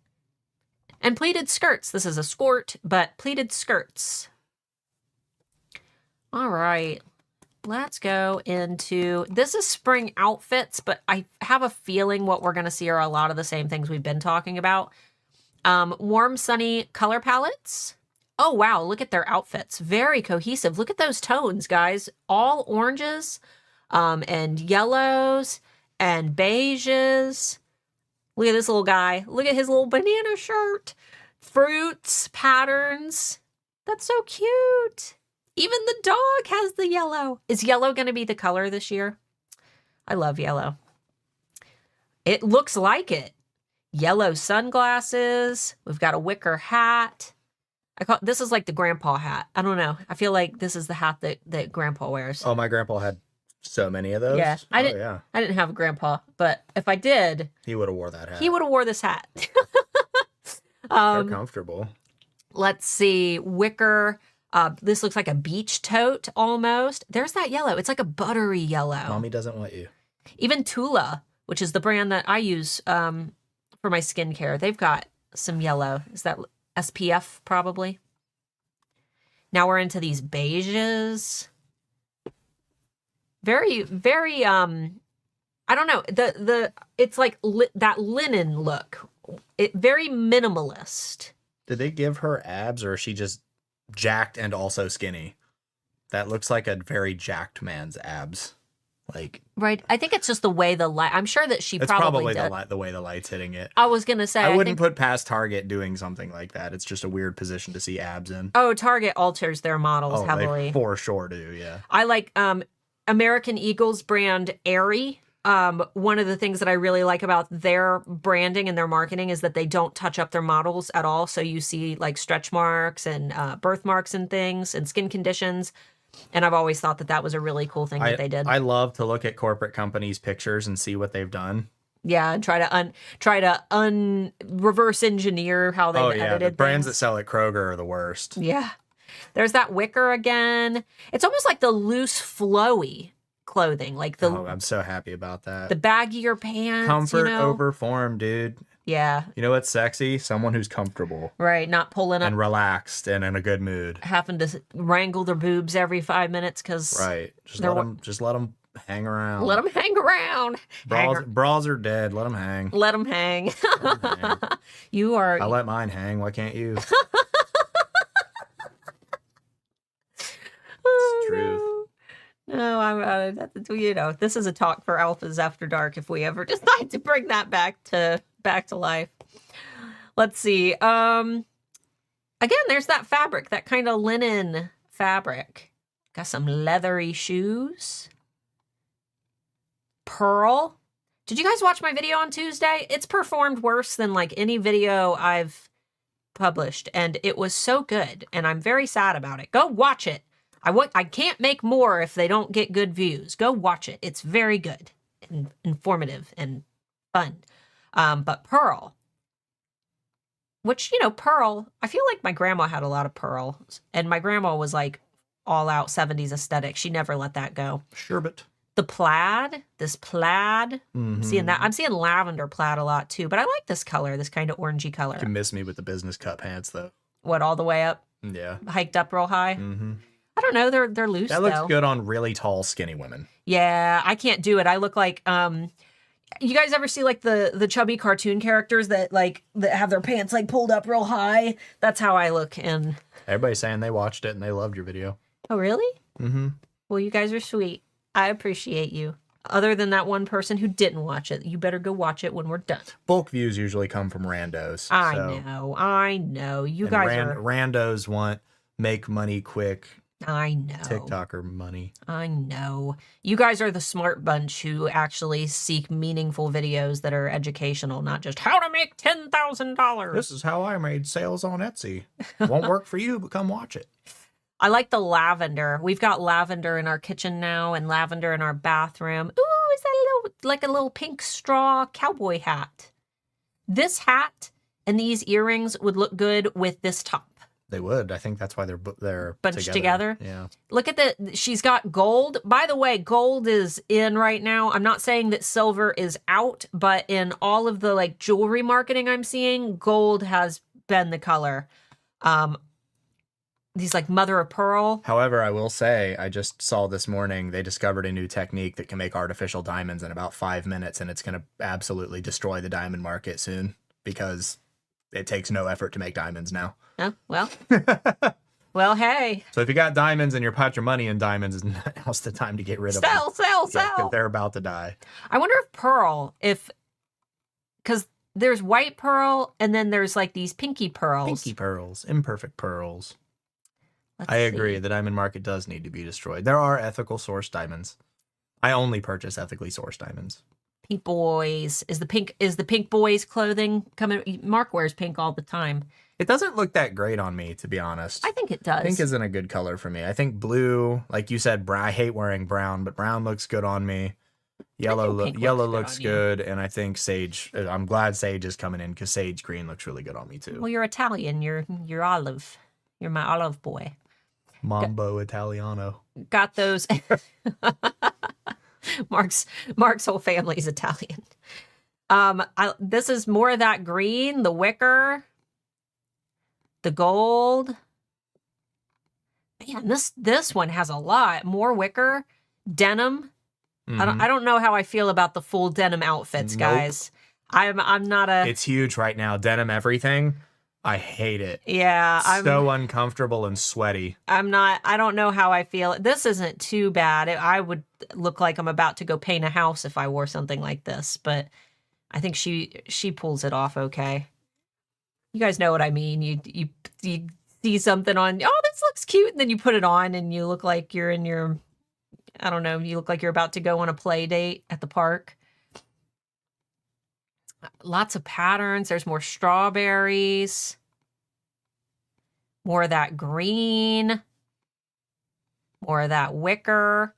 And pleated skirts. This is a skirt, but pleated skirts. All right. Let's go into, this is spring outfits, but I have a feeling what we're going to see are a lot of the same things we've been talking about. Warm, sunny color palettes. Oh, wow. Look at their outfits. Very cohesive. Look at those tones, guys. All oranges and yellows and beiges. Look at this little guy. Look at his little banana shirt. Fruits, patterns. That's so cute. Even the dog has the yellow. Is yellow going to be the color this year? I love yellow. It looks like it. Yellow sunglasses. We've got a wicker hat. This is like the grandpa hat. I don't know. I feel like this is the hat that grandpa wears. Oh, my grandpa had so many of those. Yeah. I didn't have a grandpa, but if I did, he would have wore that hat. He would have wore this hat. They're comfortable. Let's see. Wicker. This looks like a beach tote almost. There's that yellow. It's like a buttery yellow. Mommy doesn't want you. Even Tula, which is the brand that I use for my skincare, they've got some yellow. Is that SPF probably? Now we're into these beiges. Very, very, I don't know. It's like that linen look. Very minimalist. Did they give her abs, or is she just jacked and also skinny? That looks like a very jacked man's abs. Like, right. I think it's just the way the light. I'm sure that she probably the way the light's hitting it. I was gonna say I wouldn't put past Target doing something like that. It's just a weird position to see abs in. Oh, Target alters their models heavily. They for sure do. Yeah. I like American Eagle's brand Aerie. One of the things that I really like about their branding and their marketing is that they don't touch up their models at all. So you see like stretch marks and birthmarks and things and skin conditions. And I've always thought that was a really cool thing that they did. I love to look at corporate companies' pictures and see what they've done. Yeah, and try to reverse engineer how they've edited the brands that sell at Kroger are the worst. Yeah. There's that wicker again. It's almost like the loose, flowy clothing. Like I'm so happy about that. The baggier pants. Comfort over form, dude. Yeah. You know what's sexy? Someone who's comfortable. Right, not pulling up. And relaxed and in a good mood. Having to wrangle their boobs every 5 minutes because... Right. Just let them hang around. Let them hang around. Bras are dead. Let them hang. Let them hang. You are... I let mine hang. Why can't you? It's truth. No, this is a talk for Alphas After Dark if we ever decide to bring that back to life. Let's see. Again, there's that fabric, that kind of linen fabric. Got some leathery shoes. Pearl. Did you guys watch my video on Tuesday? It's performed worse than like any video I've published, and it was so good, and I'm very sad about it. Go watch it. I can't make more if they don't get good views. Go watch it. It's very good and informative and fun. But Pearl, which, Pearl, I feel like my grandma had a lot of pearls, and my grandma was like all out 70s aesthetic. She never let that go. Sherbet. The plaid, this plaid, I'm seeing lavender plaid a lot too, but I like this color, this kind of orangey color. You can miss me with the business cut pants though. What, all the way up? Yeah. Hiked up real high? Mm-hmm. I don't know. They're loose. That looks good on really tall, skinny women. Yeah, I can't do it. I look like You guys ever see like the chubby cartoon characters that have their pants like pulled up real high? That's how I look in. Everybody's saying they watched it and they loved your video. Oh, really? Mm-hmm. Well, you guys are sweet. I appreciate you. Other than that one person who didn't watch it, you better go watch it when we're done. Bulk views usually come from randos. I know. You guys are... Randos want make money quick. I know. TikToker money. I know. You guys are the smart bunch who actually seek meaningful videos that are educational, not just how to make $10,000. This is how I made sales on Etsy. Won't work for you, but come watch it. I like the lavender. We've got lavender in our kitchen now and lavender in our bathroom. Ooh, is that a little pink straw cowboy hat? This hat and these earrings would look good with this top. They would. I think that's why they're bunched together. Yeah. Look at she's got gold. By the way, gold is in right now. I'm not saying that silver is out, but in all of the like jewelry marketing I'm seeing, gold has been the color. These like mother of pearl. However, I will say, I just saw this morning, they discovered a new technique that can make artificial diamonds in about 5 minutes, and it's going to absolutely destroy the diamond market soon because it takes no effort to make diamonds now. Oh, well. Well, hey. So if you got diamonds and you're put your money in diamonds, now's the time to get rid of them. Sell. Because they're about to die. I wonder if pearl, because there's white pearl and then there's like these pinky pearls. Pinky pearls, imperfect pearls. I agree. The diamond market does need to be destroyed. There are ethical sourced diamonds. I only purchase ethically sourced diamonds. Pink boys. Is the pink boys clothing coming? Mark wears pink all the time. It doesn't look that great on me, to be honest. I think it does. Pink isn't a good color for me. I think blue, like you said, I hate wearing brown, but brown looks good on me. Yellow looks good, and I think sage. I'm glad sage is coming in because sage green looks really good on me too. Well, you're Italian. You're olive. You're my olive boy. Mambo Italiano. Got those. Mark's whole family's Italian. This is more of that green, the wicker, the gold. Man, this one has a lot more wicker, denim. Mm-hmm. I don't know how I feel about the full denim outfits, guys. I'm not a. It's huge right now. Denim everything. I hate it. Yeah. It's so uncomfortable and sweaty. I don't know how I feel. This isn't too bad. I would look like I'm about to go paint a house if I wore something like this, but I think she pulls it off okay. You guys know what I mean. You see something on, oh, this looks cute, and then you put it on and you look like you're in your, I don't know, you look like you're about to go on a play date at the park. Lots of patterns. There's more strawberries. More of that green. More of that wicker.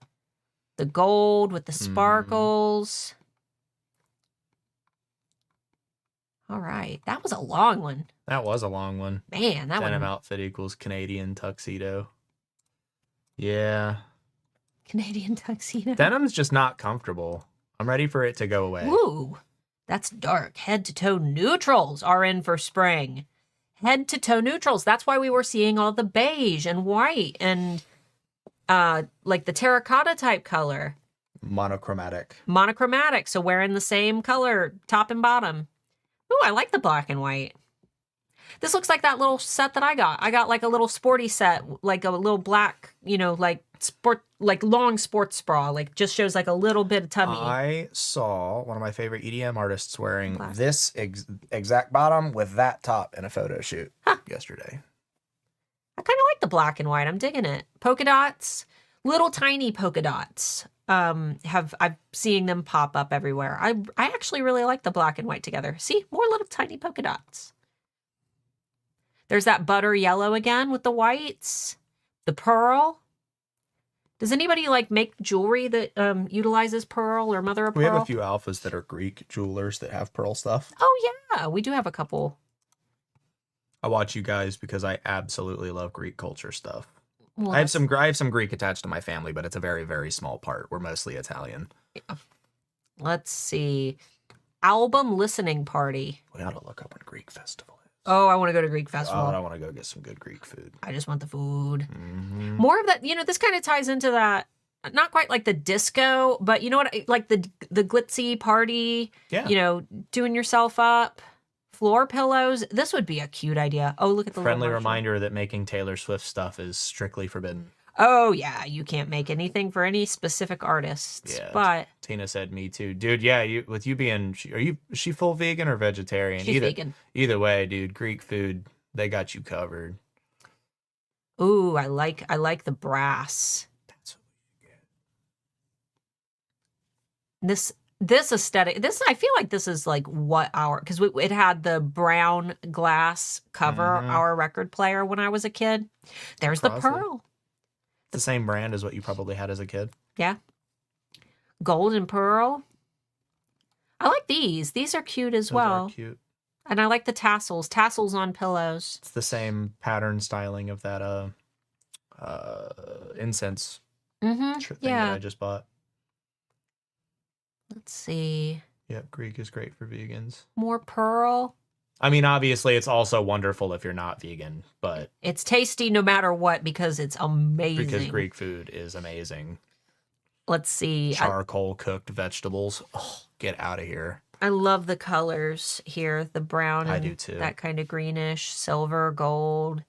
The gold with the sparkles. All right. That was a long one. That was a long one. Man, that Denim outfit equals Canadian tuxedo. Yeah. Canadian tuxedo. Denim's just not comfortable. I'm ready for it to go away. Ooh. That's dark. Head-to-toe neutrals are in for spring. Head-to-toe neutrals. That's why we were seeing all the beige and white and like the terracotta type color. Monochromatic. So wearing the same color, top and bottom. Ooh, I like the black and white. This looks like that little set that I got. I got like a little sporty set, like a little black, like long sports bra, like just shows like a little bit of tummy. I saw one of my favorite EDM artists wearing this exact bottom with that top in a photo shoot yesterday. I kind of like the black and white. I'm digging it. Polka dots, little tiny polka dots. I'm seeing them pop up everywhere. I actually really like the black and white together. See, more little tiny polka dots. There's that butter yellow again with the whites, the pearl. Does anybody like make jewelry that utilizes pearl or mother of pearl? We have a few alphas that are Greek jewelers that have pearl stuff. Oh yeah, we do have a couple. I watch you guys because I absolutely love Greek culture stuff. Well, I have some Greek attached to my family, but it's a very, very small part. We're mostly Italian. Yeah. Let's see. Album listening party. We ought to look up when Greek festival is. Oh, I want to go to Greek festival. Oh, I want to go get some good Greek food. I just want the food. Mm-hmm. More of that, this kind of ties into that not quite like the disco, but you know what? Like the glitzy party, doing yourself up. Floor pillows. This would be a cute idea. Oh, look at the friendly reminder that making Taylor Swift stuff is strictly forbidden. Oh, yeah. You can't make anything for any specific artists. Yeah, but Tina said me too. Dude, yeah, with you being... is she full vegan or vegetarian? She's vegan. Either way, dude, Greek food, they got you covered. Ooh, I like the brass. That's what you get. This aesthetic, I feel like this is like what because it had the brown glass cover, our record player when I was a kid. There's the pearl. It's the same brand as what you probably had as a kid. Yeah. Gold and pearl. I like these. These are cute as well. Those are cute. And I like the tassels. Tassels on pillows. It's the same pattern styling of that incense thing that I just bought. Let's see. Yep, Greek is great for vegans. More pearl. I mean, obviously, it's also wonderful if you're not vegan, but... It's tasty no matter what because it's amazing. Because Greek food is amazing. Let's see. Charcoal cooked vegetables. Oh, get out of here. I love the colors here. The brown. I do too. That kind of greenish, silver, gold.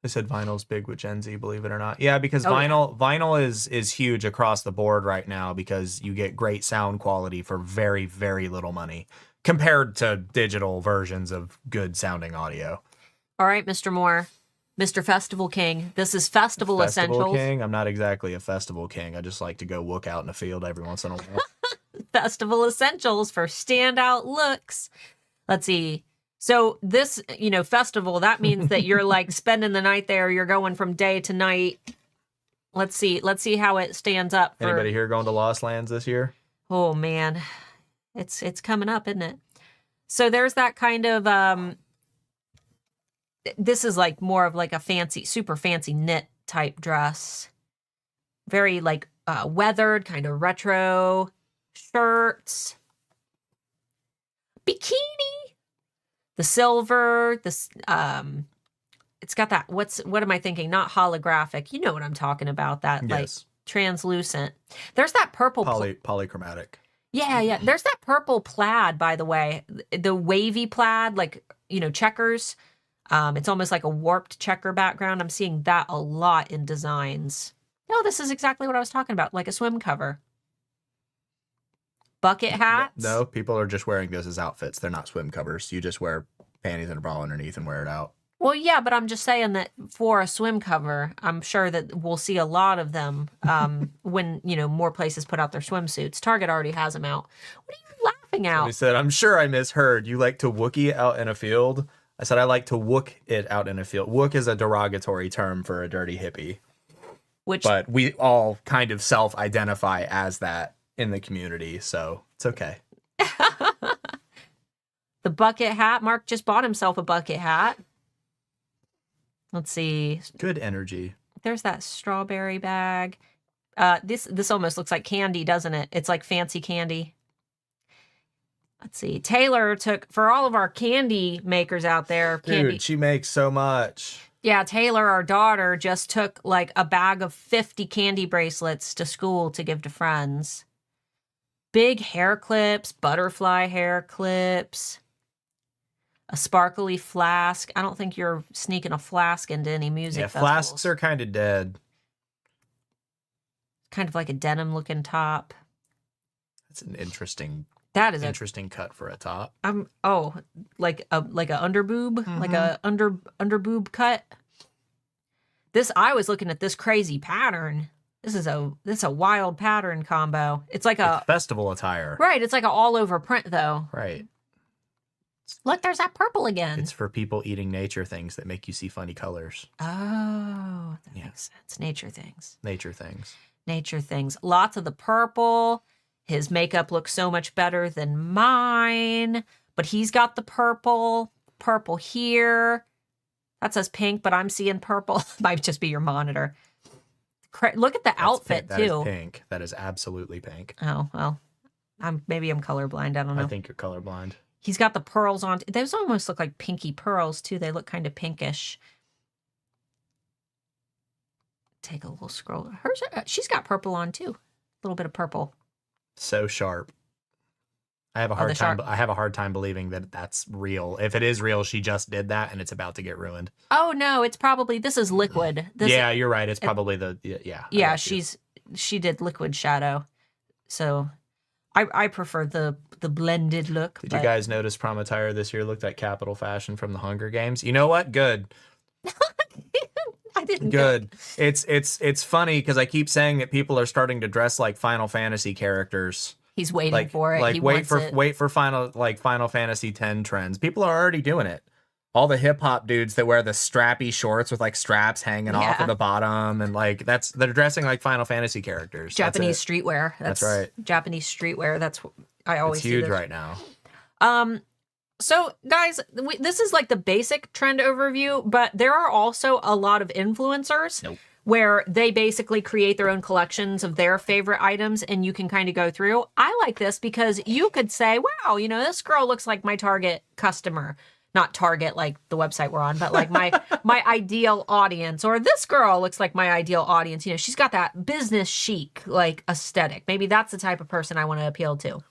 I said vinyl's big with Gen Z, believe it or not. Yeah, because vinyl is huge across the board right now because you get great sound quality for very, very little money compared to digital versions of good sounding audio. All right, Mr. Moore. Mr. Festival King. This is Festival Essentials. Festival King? I'm not exactly a Festival King. I just like to go look out in a field every once in a while. Festival Essentials for standout looks. Let's see. So this, festival, that means that you're like spending the night there. You're going from day to night. Let's see how it stands up. Anybody here going to Lost Lands this year? Oh man, it's coming up, isn't it? So there's that kind of, this is like more of like a super fancy knit type dress. Very like weathered, kind of retro shirts. Bikini. The silver, it's got that, what am I thinking? Not holographic. You know what I'm talking about. That like translucent. There's that purple. Polychromatic. Yeah. There's that purple plaid, by the way. The wavy plaid, like, checkers. It's almost like a warped checker background. I'm seeing that a lot in designs. No, this is exactly what I was talking about. Like a swim cover. Bucket hats? No, people are just wearing this as outfits. They're not swim covers. You just wear panties and a bra underneath and wear it out. Well, yeah, but I'm just saying that for a swim cover, I'm sure that we'll see a lot of them when, more places put out their swimsuits. Target already has them out. What are you laughing at? He said, I'm sure I misheard. You like to Wookie out in a field? I said, I like to wook it out in a field. Wook is a derogatory term for a dirty hippie. But we all kind of self-identify as that in the community, so it's okay. The bucket hat. Mark just bought himself a bucket hat. Let's see. Good energy. There's that strawberry bag. This almost looks like candy, doesn't it? It's like fancy candy. Let's see. Taylor took, for all of our candy makers out there. Dude, she makes so much. Yeah, Taylor, our daughter, just took like a bag of 50 candy bracelets to school to give to friends. Big hair clips, butterfly hair clips, a sparkly flask. I don't think you're sneaking a flask into any music festivals. Flasks are kind of dead. Kind of like a denim looking top. That's an interesting. That is interesting cut for a top. Like a underboob, like a underboob cut. I was looking at this crazy pattern. This is a wild pattern combo. It's like a festival attire. Right. It's like an all over print though. Right. Look, there's that purple again. It's for people eating nature things that make you see funny colors. Oh, that makes sense. Nature things. Nature things. Lots of the purple. His makeup looks so much better than mine, but he's got the purple here. That says pink, but I'm seeing purple. Might just be your monitor. Look at the outfit, too. That is pink. That is absolutely pink. Oh, well, maybe I'm colorblind. I don't know. I think you're colorblind. He's got the pearls on. Those almost look like pinky pearls, too. They look kind of pinkish. take a little scroll. Hers, she's got purple on too. A little bit of purple. So sharp. I have a hard time. I have a hard time believing that that's real. If it is real, she just did that, and it's about to get ruined. Oh no, it's probably this is liquid. You're right. It's probably yeah. Yeah, she did liquid shadow, so I prefer the blended look. Did you guys notice prom attire this year looked like Capital Fashion from the Hunger Games? You know what? Good. I didn't. Good. It's funny because I keep saying that people are starting to dress like Final Fantasy characters. He's waiting for it. Like wait for Final Fantasy X trends. People are already doing it. All the hip hop dudes that wear the strappy shorts with like straps hanging off at the bottom, and like they're dressing like Final Fantasy characters. Japanese streetwear. That's right. Japanese streetwear. That's I always. It's huge right now. So guys, this is like the basic trend overview, but there are also a lot of influencers. Where they basically create their own collections of their favorite items, and you can kind of go through. I like this because you could say, wow, this girl looks like my target customer. Not target like the website we're on, but like my ideal audience. Or this girl looks like my ideal audience. She's got that business chic like aesthetic. Maybe that's the type of person I want to appeal to.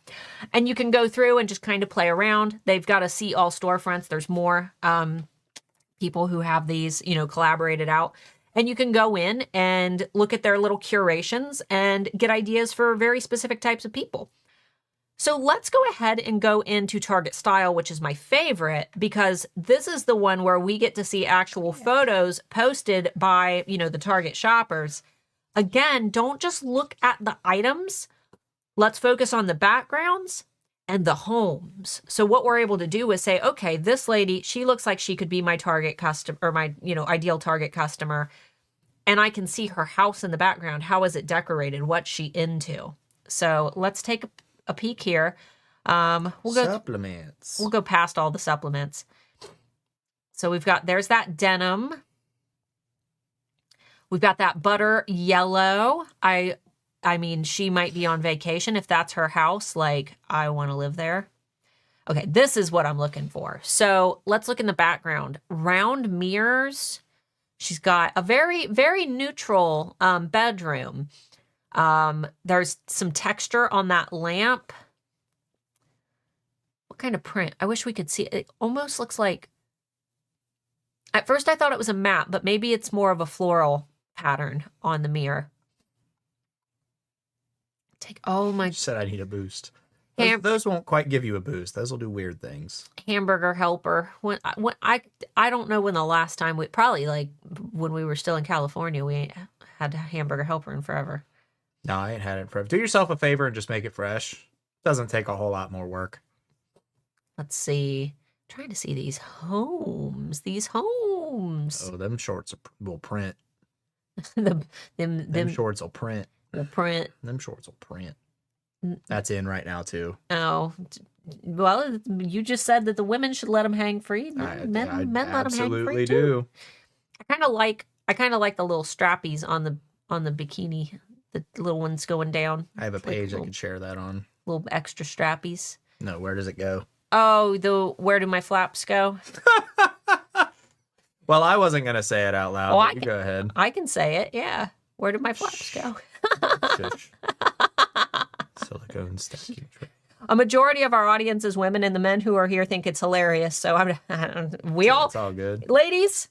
And you can go through and just kind of play around. They've got a see all storefronts. There's more people who have these, collaborated out. And you can go in and look at their little curations and get ideas for very specific types of people. So let's go ahead and go into Target Style, which is my favorite, because this is the one where we get to see actual photos posted by, the Target shoppers. Again, don't just look at the items. Let's focus on the backgrounds and the homes. So what we're able to do is say, okay, this lady, she looks like she could be my target customer or my, ideal target customer. And I can see her house in the background. How is it decorated? What's she into? So let's take a peek here. Supplements. We'll go past all the supplements. So there's that denim. We've got that butter yellow. I mean, she might be on vacation. If that's her house, like, I want to live there. Okay, this is what I'm looking for. So let's look in the background. Round mirrors. She's got a very, very neutral bedroom. There's some texture on that lamp. What kind of print? I wish we could see. It almost looks like... At first I thought it was a matte, but maybe it's more of a floral pattern on the mirror. You said I need a boost. Those won't quite give you a boost. Those will do weird things. Hamburger helper. I don't know when the last time probably like when we were still in California, we ain't had a hamburger helper in forever. No, I ain't had it in forever. Do yourself a favor and just make it fresh. Doesn't take a whole lot more work. Let's see. I'm trying to see these homes. Oh, them shorts will print. them shorts will print. The print. Them shorts will print. That's in right now, too. Oh, well, you just said that the women should let them hang free. Men let them hang free, absolutely do. I kind of like the little strappies on the bikini, the little ones going down. I have a page I could share that on. Little extra strappies. No, where does it go? Oh, where do my flaps go? Well, I wasn't going to say it out loud, but you go ahead. I can say it, yeah. Where did my flaps go? Silicone stacking tray. A majority of our audience is women, and the men who are here think it's hilarious. So it's all good. Ladies,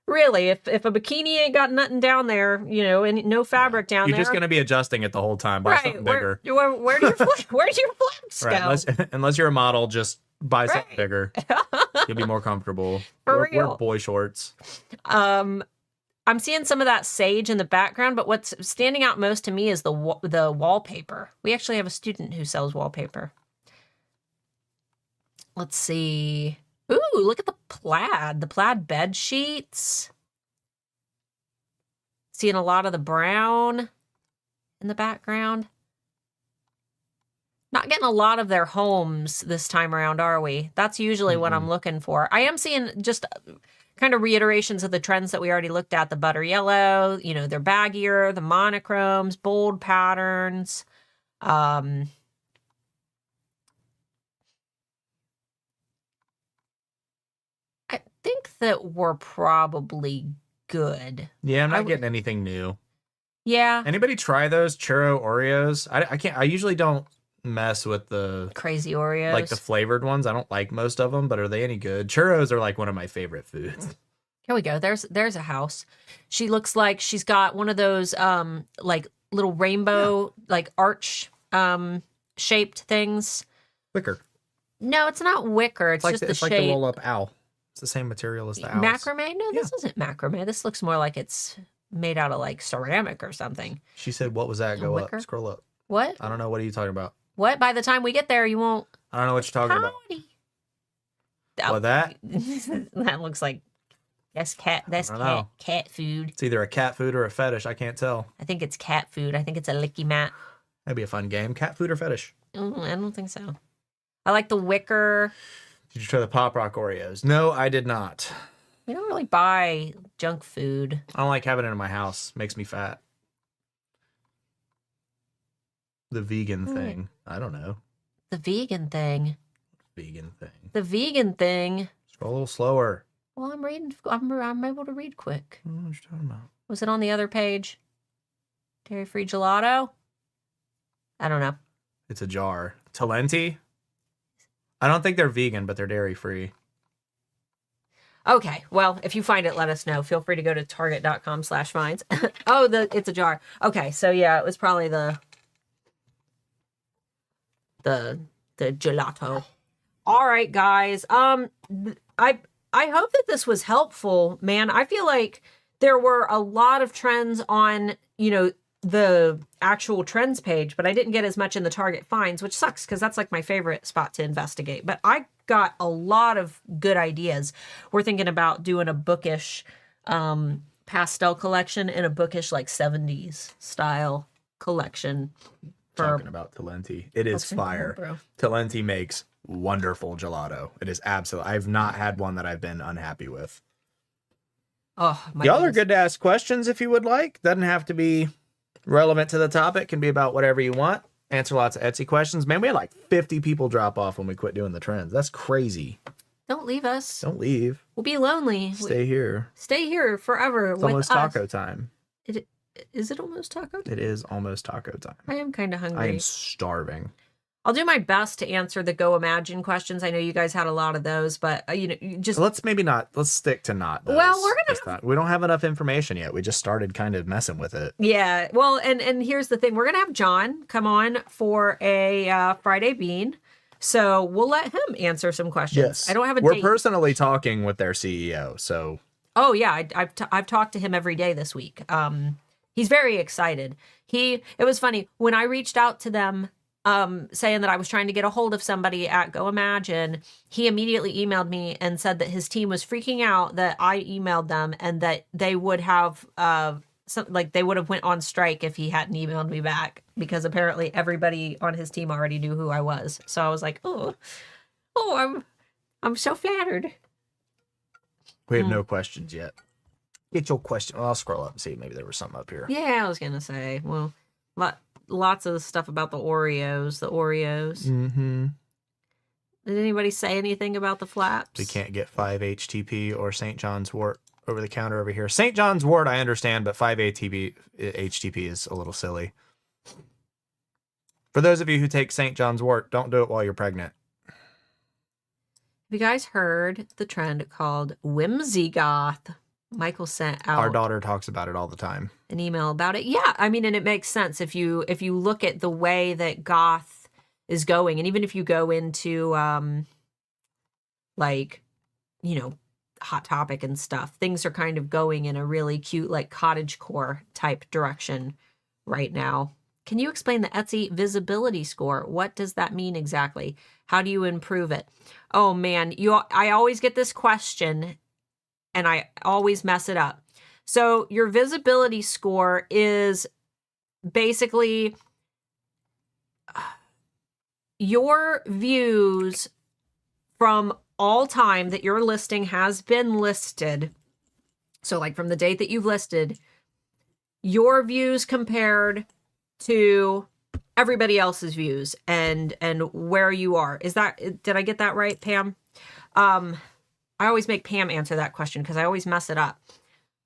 really, if a bikini ain't got nothing down there, and no fabric down there, you're just going to be adjusting it the whole time. Buy something bigger. Where do your flaps go? Unless you're a model, just buy something bigger. You'll be more comfortable. Wear boy shorts. I'm seeing some of that sage in the background, but what's standing out most to me is the wallpaper. We actually have a student who sells wallpaper. Let's see. Ooh, look at the plaid bed sheets. Seeing a lot of the brown in the background. Not getting a lot of their homes this time around, are we? That's usually what I'm looking for. I am seeing just kind of reiterations of the trends that we already looked at. The butter yellow, they're baggier, the monochromes, bold patterns. I think that we're probably good. Yeah, I'm not getting anything new. Yeah. Anybody try those churro Oreos? I can't. I usually don't mess with the crazy Oreos, like the flavored ones. I don't like most of them, but are they any good? Churros are like one of my favorite foods. Here we go. There's a house. She looks like she's got one of those like little rainbow like arch shaped things. Wicker. No, it's not wicker. It's like just the it's shape. like the roll up owl. It's the same material as the owls. Macrame? No, this isn't macrame. This looks more like it's made out of like ceramic or something. She said, "What was that? Go wicker? Up, scroll up." What? I don't know. What are you talking about? What? By the time we get there, you won't. I don't know what you're talking about. What that? That looks like that's cat. That's cat food. It's either a cat food or a fetish. I can't tell. I think it's cat food. I think it's a licky mat. That'd be a fun game. Cat food or fetish? I don't think so. I like the wicker. Did you try the Pop Rock Oreos? No, I did not. We don't really buy junk food. I don't like having it in my house. Makes me fat. The vegan thing. I don't know. The vegan thing. Vegan thing. The vegan thing. Scroll a little slower. Well, I'm reading. I'm able to read quick. I don't know what you're talking about. Was it on the other page? Dairy-free gelato? I don't know. It's a jar. Talenti? I don't think they're vegan, but they're dairy-free. Okay, well, if you find it, let us know. Feel free to go to target.com/finds. Oh, it's a jar. Okay, so yeah, it was probably the gelato. All right, guys. I hope that this was helpful, man. I feel like there were a lot of trends on, the actual trends page, but I didn't get as much in the Target finds, which sucks because that's like my favorite spot to investigate. But I got a lot of good ideas. We're thinking about doing a bookish pastel collection and a bookish like 70s style collection. Talking about Talenti. It is fire. Talenti makes wonderful gelato. It is absolutely. I've not had one that I've been unhappy with. Oh, y'all are good to ask questions if you would like. Doesn't have to be relevant to the topic. Can be about whatever you want. Answer lots of Etsy questions. Man, we had like 50 people drop off when we quit doing the trends. That's crazy. Don't leave us. Don't leave. We'll be lonely. Stay here. Stay here forever. It's almost taco time. Is it almost taco time? It is almost taco time. I am kind of hungry. I am starving. I'll do my best to answer the Go Imagine questions. I know you guys had a lot of those, but just let's stick to not those. Well, we're we don't have enough information yet. We just started kind of messing with it. Yeah. Well, and here's the thing: we're gonna have John come on for a Friday Bean, so we'll let him answer some questions. Yes. I don't have a We're date. personally talking with their CEO, so. Oh yeah, I've talked to him every day this week. He's very excited. It was funny when I reached out to them. Saying that I was trying to get a hold of somebody at Go Imagine, he immediately emailed me and said that his team was freaking out that I emailed them and that they would have they would have went on strike if he hadn't emailed me back, because apparently everybody on his team already knew who I was. So I was like, I'm so flattered. We have no questions yet. Get your question. Well, I'll scroll up and see. Maybe there was something up here. Yeah, I was gonna say. Well, lots of the stuff about the Oreos. Mm-hmm. Did anybody say anything about the flaps? We can't get 5-HTP or St. John's wort over the counter over here. St. John's wort, I understand, but 5-HTP is a little silly. For those of you who take St. John's wort, don't do it while you're pregnant. Have you guys heard the trend called Whimsy Goth? Michael sent out. Our daughter talks about it all the time. An email about it. Yeah, I mean, and it makes sense if you look at the way that goth is going, and even if you go into Hot Topic and stuff, things are kind of going in a really cute like cottagecore type direction right now. Can you explain the Etsy visibility score? What does that mean exactly? How do you improve it? Oh man, I always get this question and I always mess it up. So your visibility score is basically your views from all time that your listing has been listed. So like from the date that you've listed, your views compared to everybody else's views and where you are. Did I get that right, Pam? I always make Pam answer that question because I always mess it up.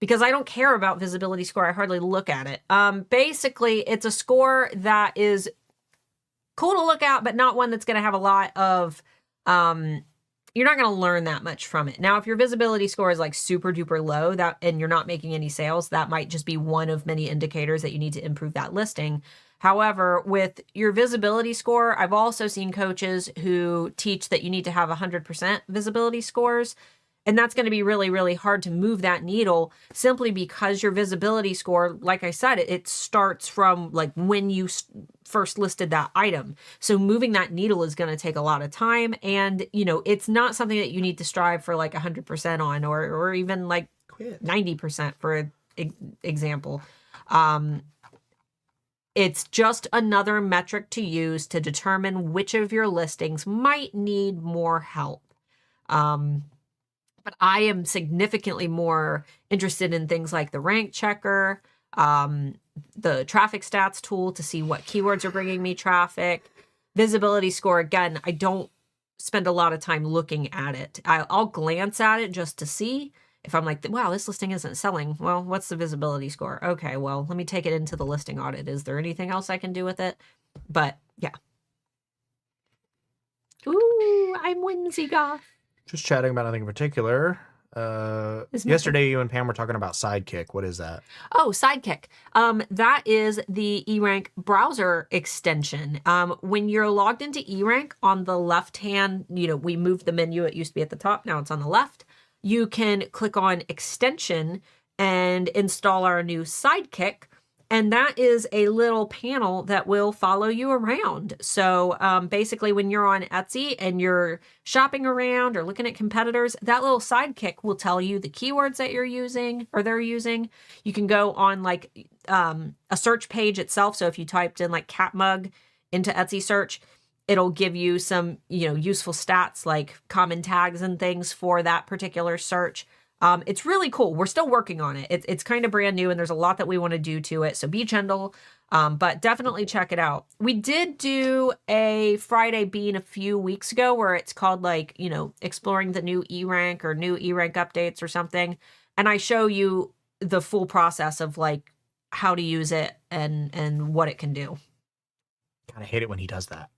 because I don't care about visibility score. I hardly look at it. Basically, it's a score that is cool to look at, but not one that's going to have a lot of, you're not going to learn that much from it. Now, if your visibility score is like super duper low and you're not making any sales, that might just be one of many indicators that you need to improve that listing. However, with your visibility score, I've also seen coaches who teach that you need to have 100% visibility scores. And that's going to be really, really hard to move that needle simply because your visibility score, like I said, it starts from like when you first listed that item. So moving that needle is going to take a lot of time. And, you know, it's not something that you need to strive for like 100% on or even like 90% for example. It's just another metric to use to determine which of your listings might need more help. But I am significantly more interested in things like the rank checker, the traffic stats tool to see what keywords are bringing me traffic. Visibility score, again, I don't spend a lot of time looking at it. I'll glance at it just to see if I'm like, wow, this listing isn't selling. Well, what's the visibility score? Okay, well, let me take it into the listing audit. Is there anything else I can do with it? But yeah. Ooh, I'm whimsy goth. Just chatting about nothing in particular. Yesterday, you and Pam were talking about Sidekick. What is that? Oh, Sidekick. That is the eRank browser extension. When you're logged into eRank on the left hand, you know, we moved the menu. It used to be at the top. Now it's on the left. You can click on extension and install our new Sidekick. And that is a little panel that will follow you around. So basically when you're on Etsy and you're shopping around or looking at competitors, that little Sidekick will tell you the keywords that you're using or they're using. You can go on like a search page itself. So if you typed in like cat mug into Etsy search, it'll give you some, you know, useful stats like common tags and things for that particular search. It's really cool. We're still working on it. It's kind of brand new and there's a lot that we want to do to it. So be gentle, but definitely check it out. We did do a Friday Bean a few weeks ago where it's called like, you know, exploring the new eRank or new eRank updates or something. And I show you the full process of like how to use it and what it can do. Kind of hate it when he does that.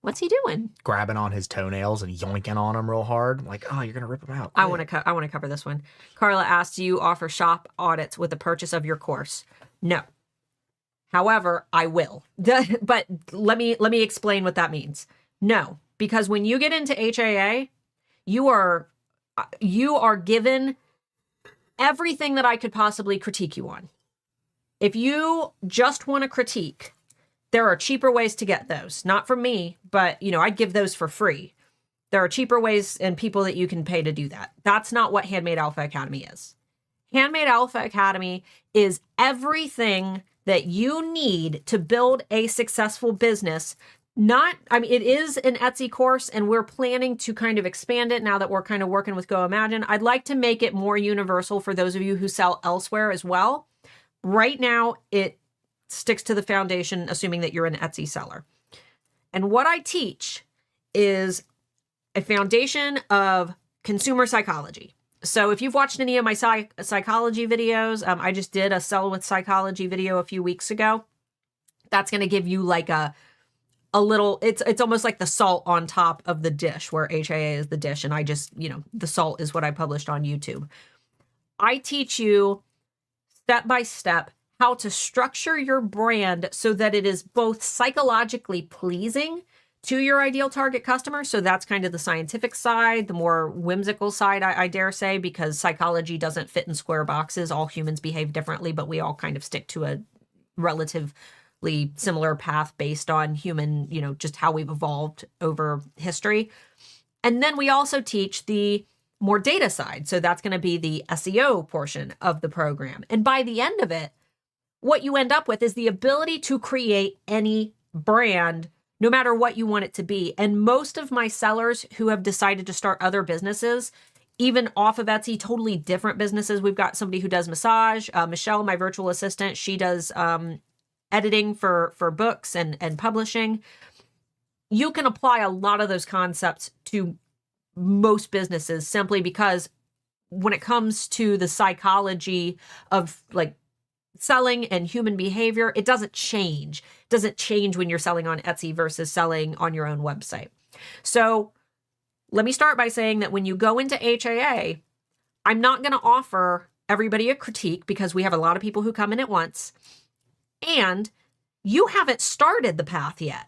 What's he doing? Grabbing on his toenails and yoinking on them real hard. I'm like, oh, you're gonna rip them out. I want to cover this one. Carla asked, do you offer shop audits with the purchase of your course? No. However, I will. But let me explain what that means. No, because when you get into HAA, you are given everything that I could possibly critique you on. If you just want to critique, there are cheaper ways to get those. Not from me, but, you know, I give those for free. There are cheaper ways and people that you can pay to do that. That's not what Handmade Alpha Academy is. Handmade Alpha Academy is everything that you need to build a successful business. It is an Etsy course and we're planning to kind of expand it now that we're kind of working with Go Imagine. I'd like to make it more universal for those of you who sell elsewhere as well. Right now, it sticks to the foundation, assuming that you're an Etsy seller. And what I teach is a foundation of consumer psychology. So if you've watched any of my psychology videos, I just did a Sell with Psychology video a few weeks ago. That's going to give you like a little, it's almost like the salt on top of the dish where HAA is the dish. And I just, you know, the salt is what I published on YouTube. I teach you step by step how to structure your brand so that it is both psychologically pleasing to your ideal target customer. So that's kind of the scientific side, the more whimsical side, I dare say, because psychology doesn't fit in square boxes. All humans behave differently, but we all kind of stick to a relatively similar path based on human, you know, just how we've evolved over history. And then we also teach the more data side. So that's going to be the SEO portion of the program. And by the end of it, what you end up with is the ability to create any brand, no matter what you want it to be. And most of my sellers who have decided to start other businesses, even off of Etsy, totally different businesses. We've got somebody who does massage, Michelle, my virtual assistant, she does editing for books and publishing. You can apply a lot of those concepts to most businesses simply because when it comes to the psychology of like selling and human behavior, it doesn't change. It doesn't change when you're selling on Etsy versus selling on your own website. So let me start by saying that when you go into HAA, I'm not going to offer everybody a critique because we have a lot of people who come in at once, and you haven't started the path yet.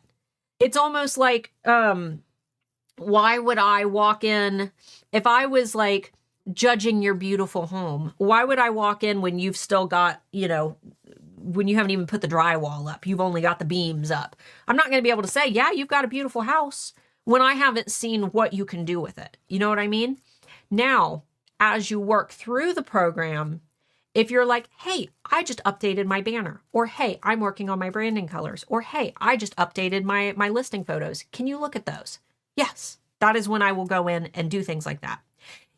It's almost like, why would I walk in if I was like judging your beautiful home? Why would I walk in when you've still got, when you haven't even put the drywall up, you've only got the beams up? I'm not going to be able to say, yeah, you've got a beautiful house when I haven't seen what you can do with it. You know what I mean? Now, as you work through the program, if you're like, hey, I just updated my banner, or hey, I'm working on my branding colors, or hey, I just updated my listing photos, can you look at those? Yes, that is when I will go in and do things like that.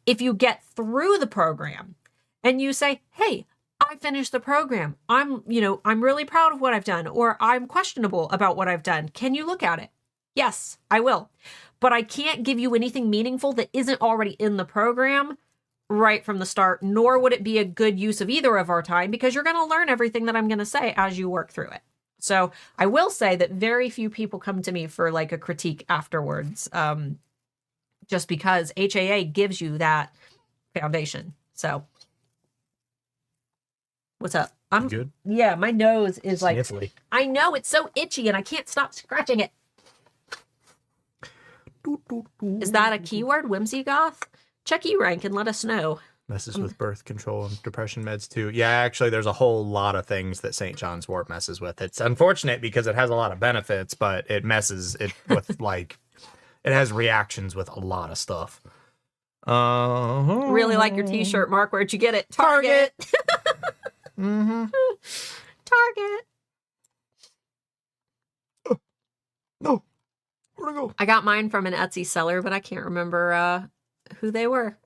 If you get through the program and you say, hey, I finished the program, I'm really proud of what I've done, or I'm questionable about what I've done, can you look at it? Yes, I will. But I can't give you anything meaningful that isn't already in the program right from the start, nor would it be a good use of either of our time, because you're going to learn everything that I'm going to say as you work through it. So I will say that very few people come to me for like a critique afterwards, just because HAA gives you that foundation. So what's up? I'm good. Yeah, my nose is like, Sniffly. I know, it's so itchy and I can't stop scratching it. Is that a keyword, Whimsy Goth? Check E-Rank and let us know. Messes with birth control and depression meds too. Yeah, actually, there's a whole lot of things that St. John's wort messes with. It's unfortunate because it has a lot of benefits, but it messes it with like, it has reactions with a lot of stuff. Really like your t-shirt, Mark. Where'd you get it? Target. Mm-hmm. Target. No. Where'd it go? I got mine from an Etsy seller, but I can't remember who they were.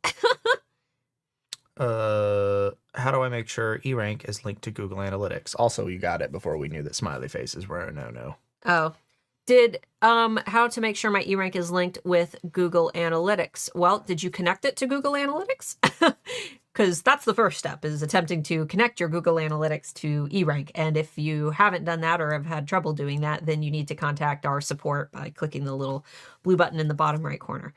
How do I make sure E-Rank is linked to Google Analytics? Also, you got it before we knew that smiley faces were a no-no. Oh. Did how to make sure my E-Rank is linked with Google Analytics? Well, did you connect it to Google Analytics? Because that's the first step, is attempting to connect your Google Analytics to E-Rank. And if you haven't done that or have had trouble doing that, then you need to contact our support by clicking the little blue button in the bottom right corner.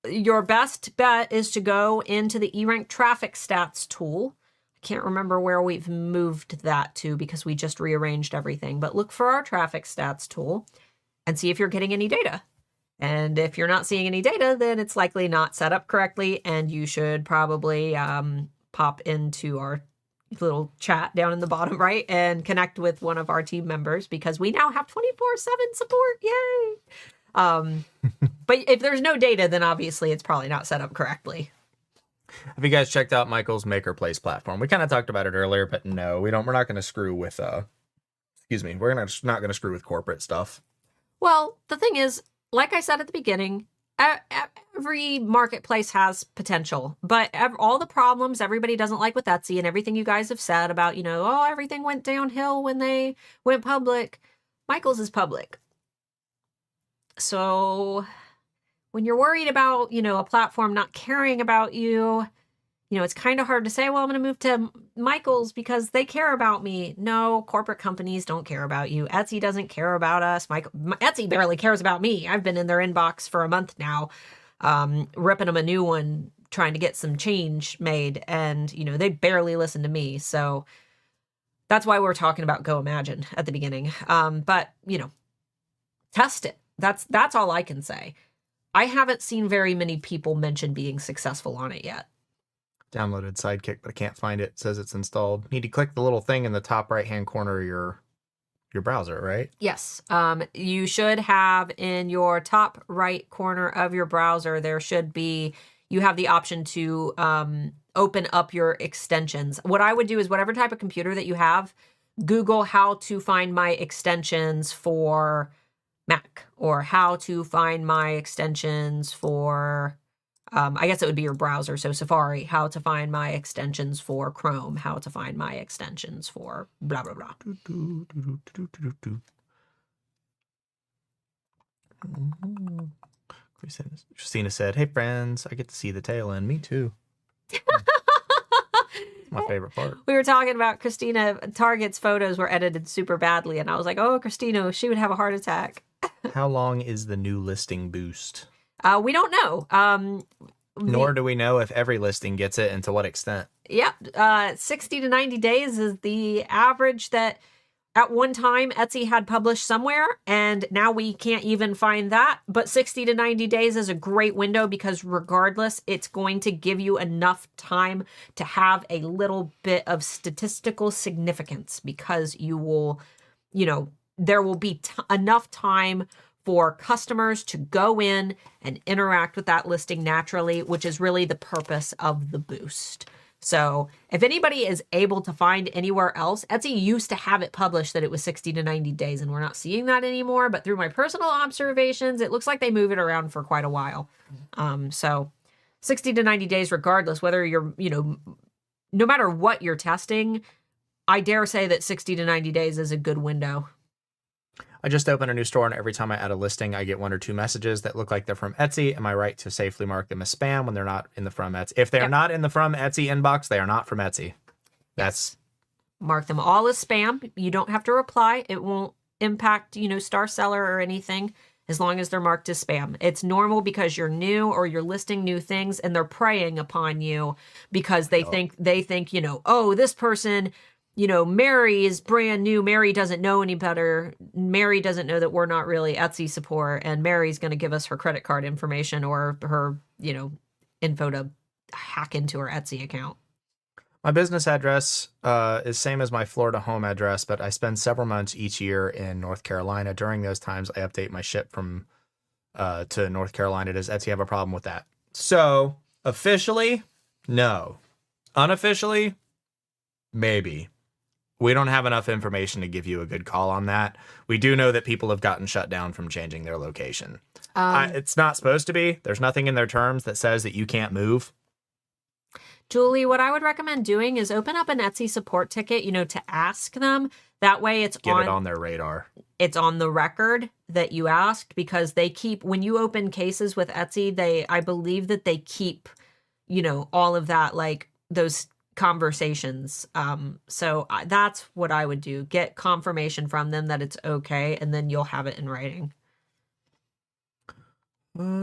Your best bet is to go into the E-Rank traffic stats tool. I can't remember where we've moved that to because we just rearranged everything, but look for our traffic stats tool and see if you're getting any data. And if you're not seeing any data, then it's likely not set up correctly, and you should probably pop into our little chat down in the bottom right and connect with one of our team members, because we now have 24/7 support. Yay! But if there's no data, then obviously it's probably not set up correctly. Have you guys checked out Michael's Maker Place platform? We kind of talked about it earlier, but no, we're not going to screw with we're not going to screw with corporate stuff. Well, the thing is, like I said at the beginning, every marketplace has potential, but all the problems everybody doesn't like with Etsy and everything you guys have said about, everything went downhill when they went public. Michael's is public. So when you're worried about, a platform not caring about you, it's kind of hard to say, well, I'm going to move to Michael's because they care about me. No, corporate companies don't care about you. Etsy doesn't care about us. Etsy barely cares about me. I've been in their inbox for a month now, ripping them a new one, trying to get some change made. And, they barely listen to me. So that's why we're talking about Go Imagine at the beginning. But, test it. That's all I can say. I haven't seen very many people mention being successful on it yet. Downloaded Sidekick, but I can't find it. It says it's installed. Need to click the little thing in the top right-hand corner of your browser, right? Yes. You should have in your top right corner of your browser, you have the option to open up your extensions. What I would do is whatever type of computer that you have, Google how to find my extensions for Mac, or how to find my extensions for, I guess it would be your browser. So Safari, how to find my extensions for Chrome, how to find my extensions for blah, blah, blah. Christina said, "Hey friends, I get to see the tail end." Me too. My favorite part. We were talking about Christina. Target's photos were edited super badly, and I was like, "Oh, Christina, she would have a heart attack." How long is the new listing boost? We don't know. Nor do we know if every listing gets it and to what extent. Yep. 60 to 90 days is the average that at one time Etsy had published somewhere, and now we can't even find that. But 60 to 90 days is a great window because regardless, it's going to give you enough time to have a little bit of statistical significance because you will, there will be enough time for customers to go in and interact with that listing naturally, which is really the purpose of the boost. So if anybody is able to find anywhere else, Etsy used to have it published that it was 60 to 90 days, and we're not seeing that anymore. But through my personal observations, it looks like they move it around for quite a while. So 60 to 90 days, regardless, whether you're, no matter what you're testing, I dare say that 60 to 90 days is a good window. I just opened a new store, and every time I add a listing, I get 1 or 2 messages that look like they're from Etsy. Am I right to safely mark them as spam when they're not in the from Etsy? If they're not in the from Etsy inbox, they are not from Etsy. That's mark them all as spam. You don't have to reply. It won't impact, star seller or anything as long as they're marked as spam. It's normal because you're new or you're listing new things, and they're preying upon you because they think, oh, this person, Mary is brand new. Mary doesn't know any better. Mary doesn't know that we're not really Etsy support, and Mary's going to give us her credit card information or her, info to hack into her Etsy account. My business address is same as my Florida home address, but I spend several months each year in North Carolina. During those times, I update my ship from to North Carolina. Does Etsy have a problem with that? So officially, no. Unofficially, maybe. We don't have enough information to give you a good call on that. We do know that people have gotten shut down from changing their location. It's not supposed to be. There's nothing in their terms that says that you can't move. Julie, what I would recommend doing is open up an Etsy support ticket, to ask them. That way it's Get it on their radar. It's on the record that you asked, because they keep, when you open cases with Etsy, I believe that they keep, all of that, like those conversations. So that's what I would do. Get confirmation from them that it's okay, and then you'll have it in writing. Oh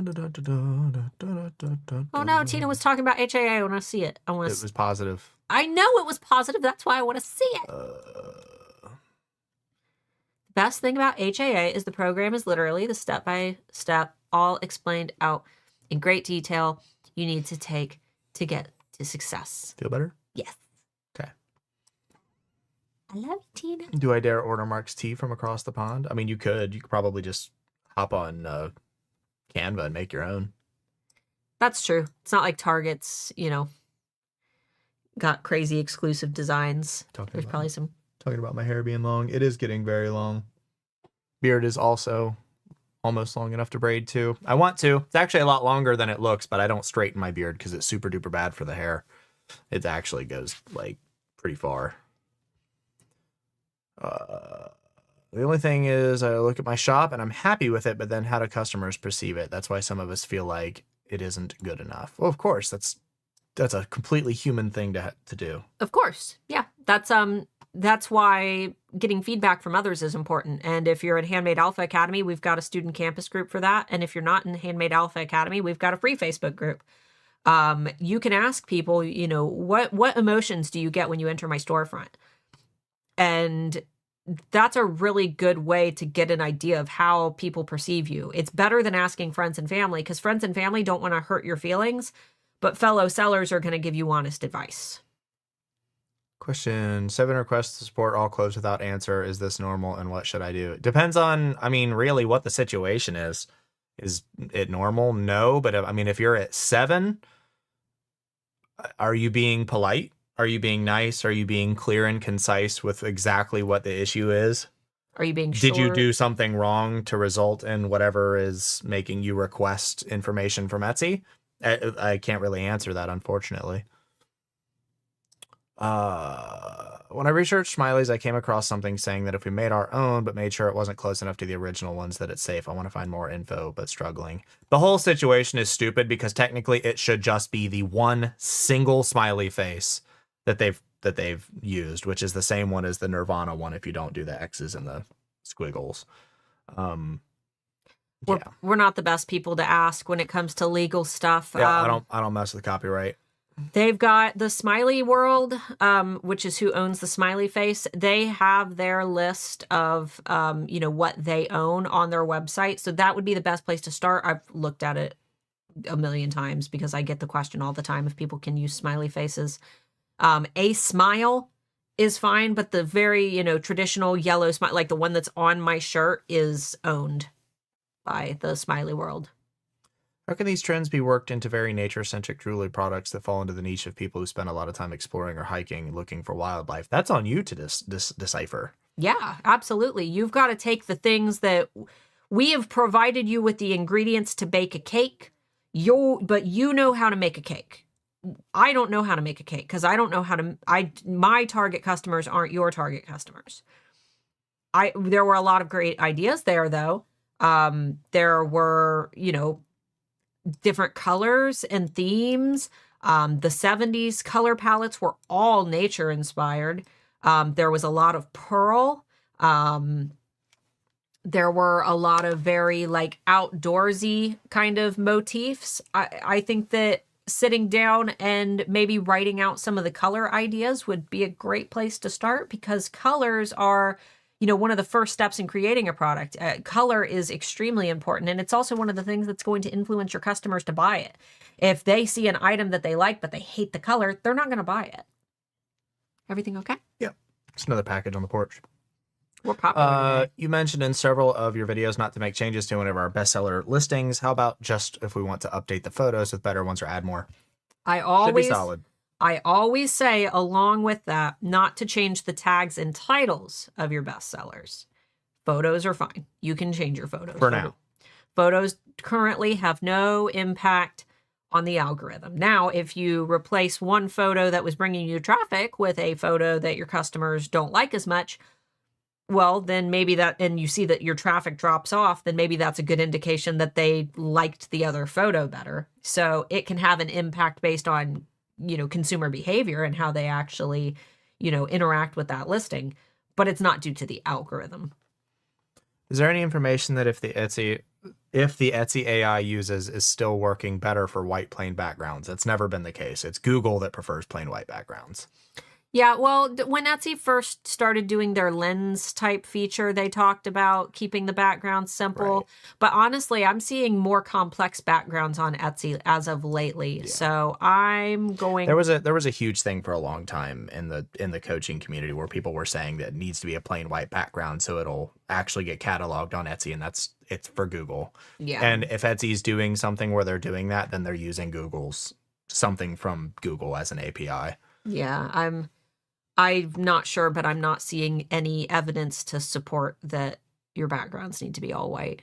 no, Tina was talking about HAA. I want to see it. It was positive. I know it was positive. That's why I want to see it. Best thing about HAA is the program is literally the step-by-step, all explained out in great detail you need to take to get to success. Feel better? Yes. Okay. I love you, Tina. Do I dare order Mark's tea from across the pond? I mean, you could. You could probably just hop on Canva and make your own. That's true. It's not like Target's, got crazy exclusive designs. There's probably some. Talking about my hair being long. It is getting very long. Beard is also almost long enough to braid too. I want to. It's actually a lot longer than it looks, but I don't straighten my beard because it's super duper bad for the hair. It actually goes like pretty far. The only thing is I look at my shop and I'm happy with it, but then how do customers perceive it? That's why some of us feel like it isn't good enough. Well, of course, that's a completely human thing to do. Of course. Yeah. That's why getting feedback from others is important. And if you're in Handmade Alpha Academy, we've got a student campus group for that. And if you're not in Handmade Alpha Academy, we've got a free Facebook group. You can ask people, what emotions do you get when you enter my storefront? And that's a really good way to get an idea of how people perceive you. It's better than asking friends and family, because friends and family don't want to hurt your feelings, but fellow sellers are going to give you honest advice. Question: 7 requests to support all closed without answer. Is this normal, and what should I do? It depends on, really what the situation is. Is it normal? No, but if you're at 7, are you being polite? Are you being nice? Are you being clear and concise with exactly what the issue is? Are you being short? Did you do something wrong to result in whatever is making you request information from Etsy? I can't really answer that, unfortunately. When I researched smileys, I came across something saying that if we made our own, but made sure it wasn't close enough to the original ones, that it's safe. I want to find more info, but struggling. The whole situation is stupid because technically it should just be the one single smiley face that they've used, which is the same one as the Nirvana one if you don't do the X's and the squiggles. We're not the best people to ask when it comes to legal stuff. Yeah, I don't mess with copyright. They've got the Smiley World, which is who owns the smiley face. They have their list of, what they own on their website. So that would be the best place to start. I've looked at it a million times because I get the question all the time if people can use smiley faces. A smile is fine, but the very, traditional yellow smile, like the one that's on my shirt, is owned by the Smiley World. How can these trends be worked into very nature-centric jewelry products that fall into the niche of people who spend a lot of time exploring or hiking, looking for wildlife? That's on you to decipher. Yeah, absolutely. You've got to take the things that we have provided you with the ingredients to bake a cake, but you know how to make a cake. I don't know how to make a cake because I don't know how to. My target customers aren't your target customers. There were a lot of great ideas there, though. There were, different colors and themes. The 70s color palettes were all nature inspired. There was a lot of pearl. There were a lot of very outdoorsy kind of motifs. I think that sitting down and maybe writing out some of the color ideas would be a great place to start because colors are one of the first steps in creating a product. Color is extremely important. And it's also one of the things that's going to influence your customers to buy it. If they see an item that they like, but they hate the color, they're not going to buy it. Everything okay? Yeah. It's another package on the porch. We're popular. You mentioned in several of your videos not to make changes to one of our bestseller listings. How about just if we want to update the photos with better ones or add more? Should be solid. I always say, along with that, not to change the tags and titles of your bestsellers. Photos are fine. You can change your photos. For now. Photos currently have no impact on the algorithm. Now, if you replace one photo that was bringing you traffic with a photo that your customers don't like as much, well, then maybe and you see that your traffic drops off, then maybe that's a good indication that they liked the other photo better. So it can have an impact based on consumer behavior and how they actually, interact with that listing, but it's not due to the algorithm. Is there any information that if the Etsy AI uses is still working better for white plain backgrounds? That's never been the case. It's Google that prefers plain white backgrounds. Yeah, well, when Etsy first started doing their lens type feature, they talked about keeping the background simple. Right. But honestly, I'm seeing more complex backgrounds on Etsy as of lately. Yeah. So I'm going. There was a huge thing for a long time in the coaching community where people were saying that it needs to be a plain white background so it'll actually get cataloged on Etsy, and it's for Google. Yeah. And if Etsy's doing something where they're doing that, then they're using something from Google as an API. Yeah, I'm not sure, but I'm not seeing any evidence to support that your backgrounds need to be all white.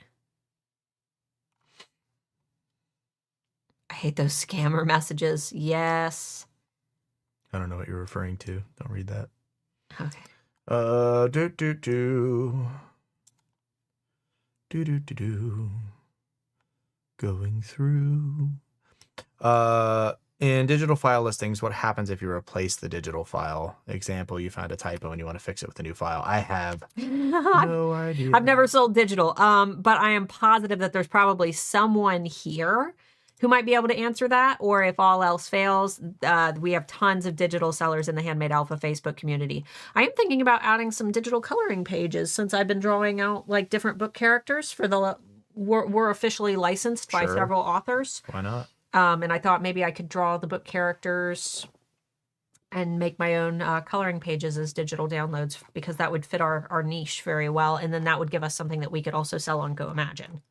I hate those scammer messages. Yes. I don't know what you're referring to. Don't read that. Okay. Going through. In digital file listings, what happens if you replace the digital file? Example, you found a typo and you want to fix it with a new file. I have no idea. I've never sold digital, but I am positive that there's probably someone here who might be able to answer that. Or if all else fails, we have tons of digital sellers in the Handmade Alpha Facebook community. I am thinking about adding some digital coloring pages since I've been drawing out different book characters for we're officially licensed by several authors. Why not? And I thought maybe I could draw the book characters and make my own coloring pages as digital downloads because that would fit our niche very well. And then that would give us something that we could also sell on Go Imagine.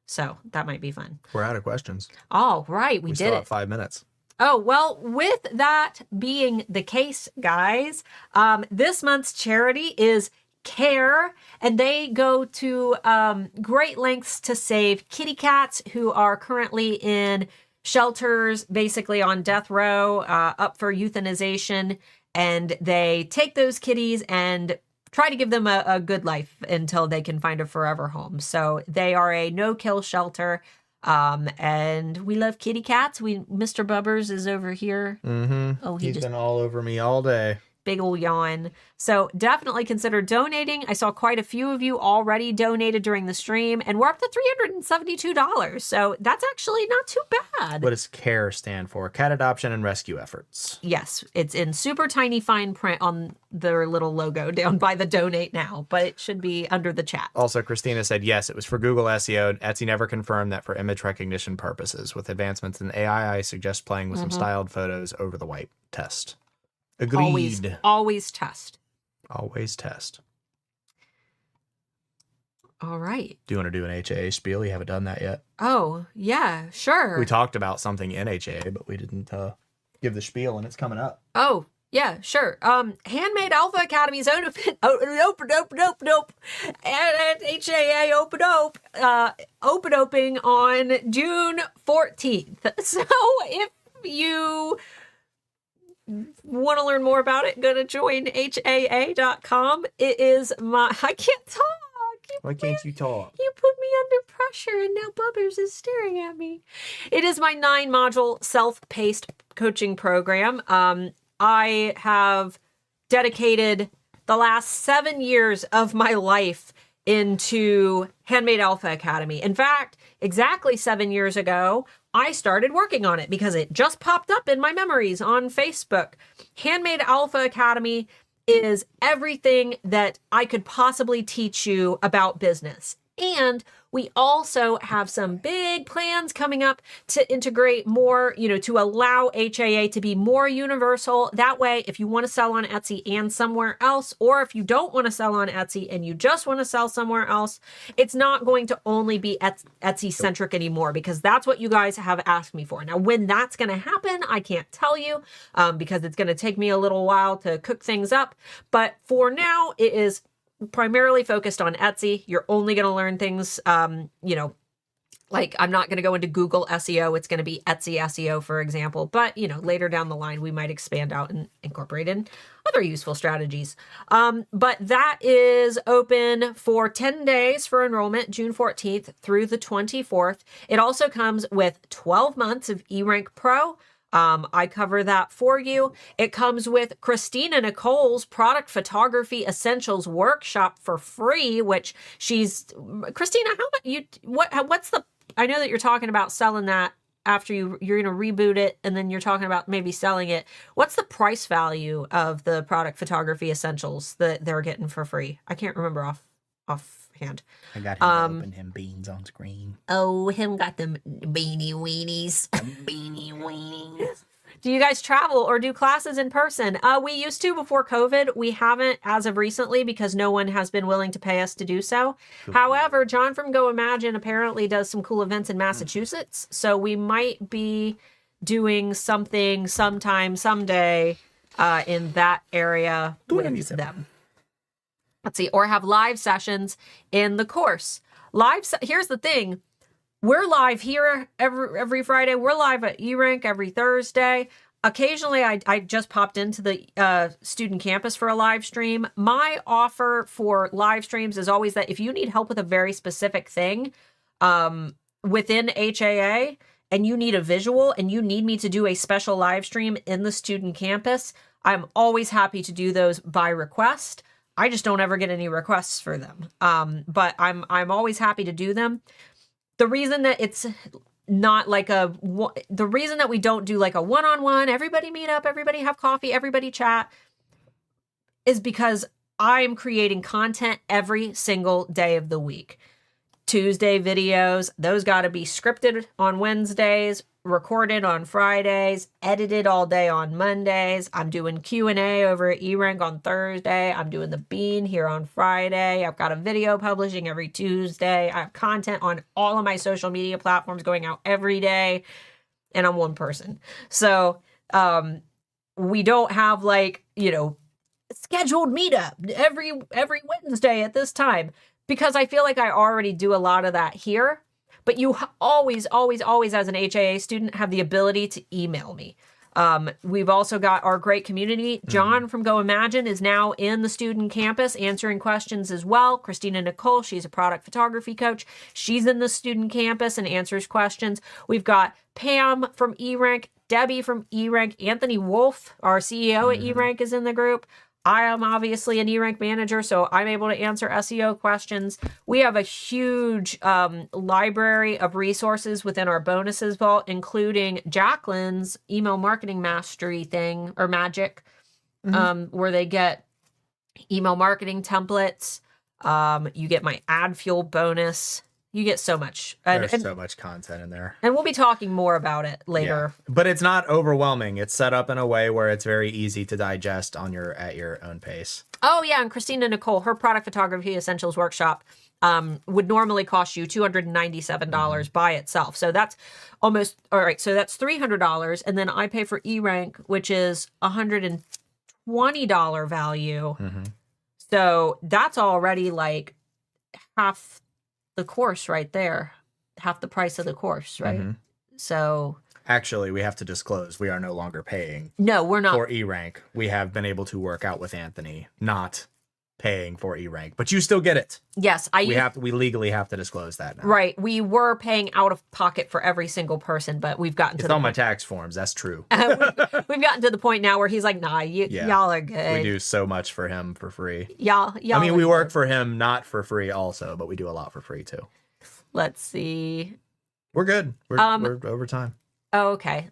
So that might be fun. We're out of questions. All right. We did still it. Have 5 minutes. Oh, well, with that being the case, guys, this month's charity is Care, and they go to great lengths to save kitty cats who are currently in shelters, basically on death row, up for euthanization. and they take those kitties and try to give them a good life until they can find a forever home. So they are a no-kill shelter. And we love kitty cats. Mr. Bubbers is over here. Mm-hmm. Oh, he's been all over me all day. Big ol' yawn. So definitely consider donating. I saw quite a few of you already donated during the stream, and we're up to $372. So that's actually not too bad. What does CARE stand for? Cat Adoption and Rescue Efforts. Yes, it's in super tiny fine print on their little logo down by the donate now, but it should be under the chat. Also, Christina said, yes, it was for Google SEO. Etsy never confirmed that for image recognition purposes. With advancements in AI, I suggest playing with some styled photos over the white test. Agreed. Always test. Always test. All right. Do you want to do an HAA spiel? You haven't done that yet. Oh, yeah, sure. We talked about something in HAA, but we didn't give the spiel, and it's coming up. Oh, yeah, sure. Handmade Alpha Academy's open. And HAA opening on June 14th. So if you want to learn more about it, go to joinhaa.com. It is I can't talk. Why can't you talk? You put me under pressure, and now Bubbers is staring at me. It is my 9-module self-paced coaching program. I have dedicated the last 7 years of my life into Handmade Alpha Academy. In fact, exactly 7 years ago, I started working on it because it just popped up in my memories on Facebook. Handmade Alpha Academy is everything that I could possibly teach you about business. And we also have some big plans coming up to integrate more, to allow HAA to be more universal. That way, if you want to sell on Etsy and somewhere else, or if you don't want to sell on Etsy and you just want to sell somewhere else, it's not going to only be Etsy centric anymore, because that's what you guys have asked me for. Now, when that's going to happen, I can't tell you because it's going to take me a little while to cook things up. But for now, it is primarily focused on Etsy. You're only going to learn things, like I'm not going to go into Google SEO. It's going to be Etsy SEO, for example. But, later down the line, we might expand out and incorporate in other useful strategies. But that is open for 10 days for enrollment, June 14th through the 24th. It also comes with 12 months of eRank Pro. I cover that for you. It comes with Christina Nicole's Product Photography Essentials Workshop for free, which Christina, what's the, I know that you're talking about selling that after you're going to reboot it, and then you're talking about maybe selling it. What's the price value of the Product Photography Essentials that they're getting for free? I can't remember offhand. I got him to open him beans on screen. Oh, him got them beanie weenies. Beanie weenies. Do you guys travel or do classes in person? We used to before COVID. We haven't as of recently because no one has been willing to pay us to do so. Cool. However, John from Go Imagine apparently does some cool events in Massachusetts. So we might be doing something sometime, someday in that area with them. Let's see, or have live sessions in the course. Here's the thing. We're live here every Friday. We're live at eRank every Thursday. Occasionally, I just popped into the student campus for a live stream. My offer for live streams is always that if you need help with a very specific thing within HAA and you need a visual and you need me to do a special live stream in the student campus, I'm always happy to do those by request. I just don't ever get any requests for them. But I'm always happy to do them. The reason that it's not like the reason that we don't do like a one-on-one, everybody meet up, everybody have coffee, everybody chat, is because I'm creating content every single day of the week. Tuesday videos, those got to be scripted on Wednesdays, recorded on Fridays, edited all day on Mondays. I'm doing Q&A over at eRank on Thursday. I'm doing the Bean here on Friday. I've got a video publishing every Tuesday. I have content on all of my social media platforms going out every day. And I'm one person. So we don't have scheduled meetup every Wednesday at this time, because I feel like I already do a lot of that here. But you always, always, always, as an HAA student, have the ability to email me. We've also got our great community. John from Go Imagine is now in the student campus answering questions as well. Christina Nicole, she's a product photography coach. She's in the student campus and answers questions. We've got Pam from eRank, Debbie from eRank, Anthony Wolf, our CEO at eRank, is in the group. I am obviously an eRank manager, so I'm able to answer SEO questions. We have a huge library of resources within our bonuses vault, including Jacqueline's email marketing mastery thing, or magic, where they get email marketing templates. You get my ad fuel bonus. You get so much. There's so much content in there. And we'll be talking more about it later. Yeah. But it's not overwhelming. It's set up in a way where it's very easy to digest at your own pace. Oh, yeah. And Christina Nicole, her product photography essentials workshop would normally cost you $297 by itself. So that's almost, all right, so that's $300. And then I pay for eRank, which is $120 value. So that's already like half the course right there, half the price of the course, right? So actually, we have to disclose we are no longer paying. No, we're not for eRank. We have been able to work out with Anthony not paying for eRank, but you still get it. Yes, we legally have to disclose that now. Right, we were paying out of pocket for every single person, but we've gotten to it's on my tax forms. That's true. We've gotten to the point now where he's like, "Nah, y'all are good." We do so much for him for free. Y'all. I mean, we work for him not for free, also, but we do a lot for free too. Let's see. We're good. We're over time. Oh, okay.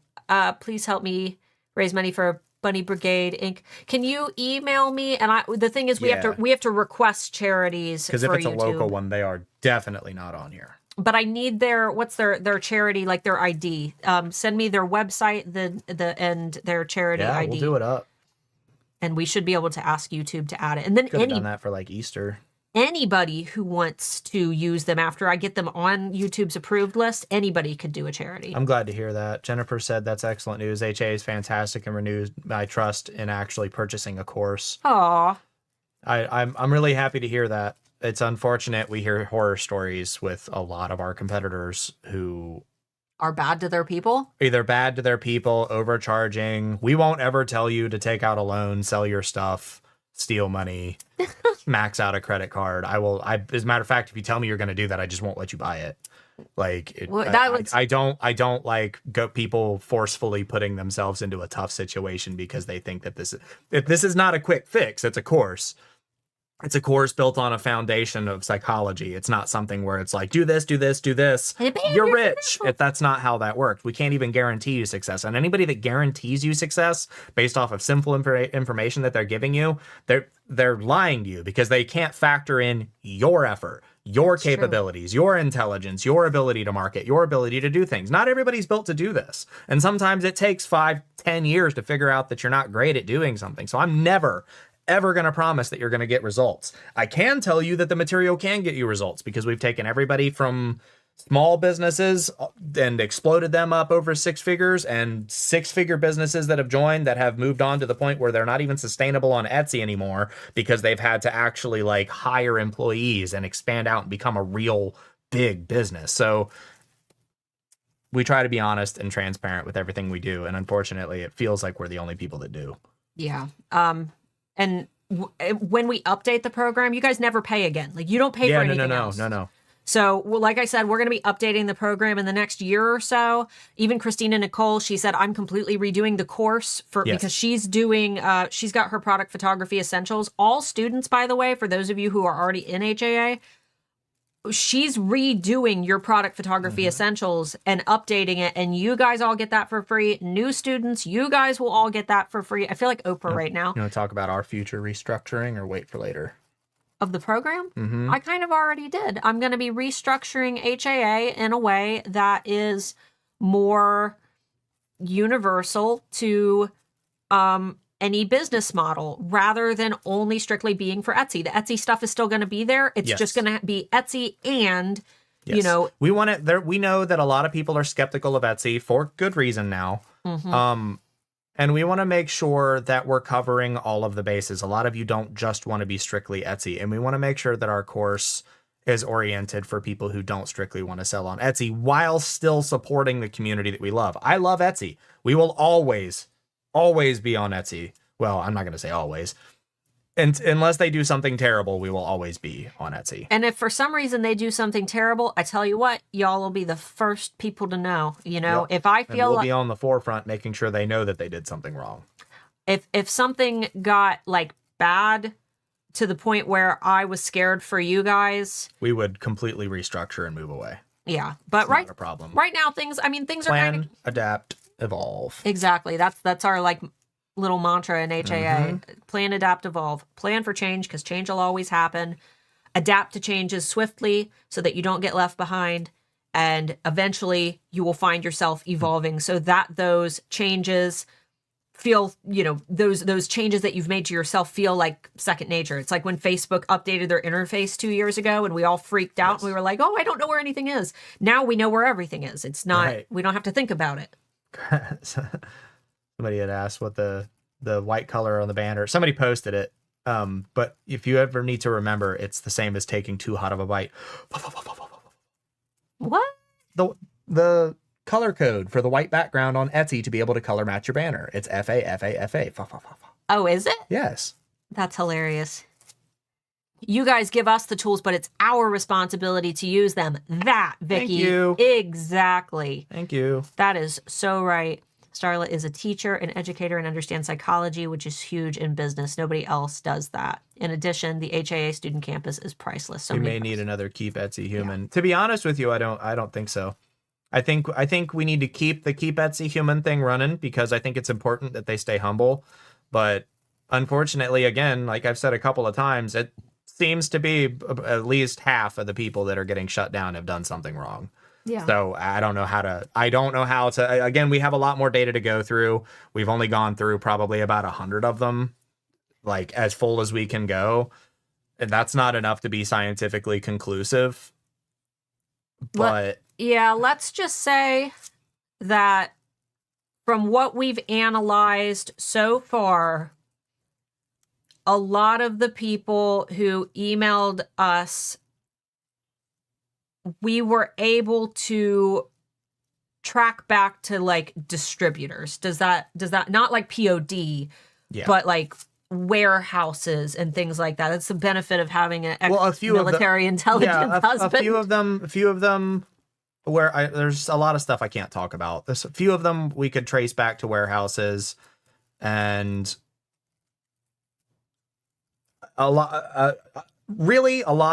Please help me raise money for Bunny Brigade Inc. Can you email me? And the thing is, we have to request charities because if it's YouTube. a local one, they are definitely not on here. But I need what's their charity, like their ID. Send me their website, and their charity ID. We'll do it up. And we should be able to ask YouTube to add it. And then could have done that for like Easter. Anybody who wants to use them after I get them on YouTube's approved list, anybody could do a charity. I'm glad to hear that. Jennifer said that's excellent news. HA is fantastic and renewed my trust in actually purchasing a course. Aw. I'm really happy to hear that. It's unfortunate we hear horror stories with a lot of our competitors who are bad to their people. Either bad to their people, overcharging. We won't ever tell you to take out a loan, sell your stuff, steal money, max out a credit card. As a matter of fact, if you tell me you're going to do that, I just won't let you buy it. Like I don't like people forcefully putting themselves into a tough situation because they think that this is not a quick fix. It's a course. It's a course built on a foundation of psychology. It's not something where it's like, do this, do this, do this. You're rich. That's not how that works. We can't even guarantee you success. And anybody that guarantees you success based off of simple information that they're giving you, they're lying to you because they can't factor in your effort, your capabilities, your intelligence, your ability to market, your ability to do things. Not everybody's built to do this. And sometimes it takes 5-10 years to figure out that you're not great at doing something. So I'm never ever going to promise that you're going to get results. I can tell you that the material can get you results because we've taken everybody from small businesses and exploded them up over 6 figures and 6-figure businesses that have joined that have moved on to the point where they're not even sustainable on Etsy anymore because they've had to actually like hire employees and expand out and become a real big business. So we try to be honest and transparent with everything we do. And unfortunately, it feels like we're the only people that do. Yeah. And when we update the program, you guys never pay again. Like you don't pay for anything else. No. So, like I said, we're going to be updating the program in the next year or so. Even Christina Nicole, she said, I'm completely redoing the course because she's doing, she's got her product photography essentials. All students, by the way, for those of you who are already in HAA, she's redoing your product photography essentials and updating it, and you guys all get that for free. New students, you guys will all get that for free. I feel like Oprah right now. You want to talk about our future restructuring or wait for later? Of the program? I kind of already did. I'm going to be restructuring HAA in a way that is more universal to any business model rather than only strictly being for Etsy. The Etsy stuff is still going to be there. It's just going to be Etsy and, you know. We want it there. We know that a lot of people are skeptical of Etsy for good reason now. And we want to make sure that we're covering all of the bases. A lot of you don't just want to be strictly Etsy. And we want to make sure that our course is oriented for people who don't strictly want to sell on Etsy while still supporting the community that we love. I love Etsy. We will always always be on Etsy. Well, I'm not going to say always. And unless they do something terrible, we will always be on Etsy. And if for some reason they do something terrible, I tell you what, y'all will be the first people to know. You know, if I feel and we'll be on the forefront, making sure they know that they did something wrong. If something got like bad to the point where I was scared for you guys, we would completely restructure and move away. Yeah, but not a problem. Right now, things are kind of adapt, evolve. Exactly. That's our like little mantra in HAA. Plan, adapt, evolve. Plan for change because change will always happen. Adapt to changes swiftly so that you don't get left behind. And eventually you will find yourself evolving so that those changes feel, you know, those changes that you've made to yourself feel like second nature. It's like when Facebook updated their interface 2 years ago and we all freaked out and we were like, oh, I don't know where anything is. Now we know where everything is. It's not, we don't have to think about it. Somebody had asked what the white color on the banner, somebody posted it. But if you ever need to remember, it's the same as taking too hot of a bite. What? The color code for the white background on Etsy to be able to color match your banner. It's FA. Oh, is it? Yes. That's hilarious. You guys give us the tools, but it's our responsibility to use them. That, Vicky. Thank you. Exactly. Thank you. That is so right. Starla is a teacher, an educator, and understands psychology, which is huge in business. Nobody else does that. In addition, the HAA student campus is priceless. We may need another Keep Etsy Human. Yeah. To be honest with you, I don't think so. I think we need to keep the Keep Etsy Human thing running because I think it's important that they stay humble. But unfortunately, again, like I've said a couple of times, it seems to be at least half of the people that are getting shut down have done something wrong. Yeah. So I don't know how to, again, we have a lot more data to go through. We've only gone through probably about 100 of them, like as full as we can go. And that's not enough to be scientifically conclusive. But yeah, let's just say that from what we've analyzed so far, a lot of the people who emailed us, we were able to track back to like distributors. Does that not like POD, but like warehouses and things like that? That's the benefit of having an military intelligence husband. A few of them where there's a lot of stuff I can't talk about. There's a few of them we could trace back to warehouses, and a lot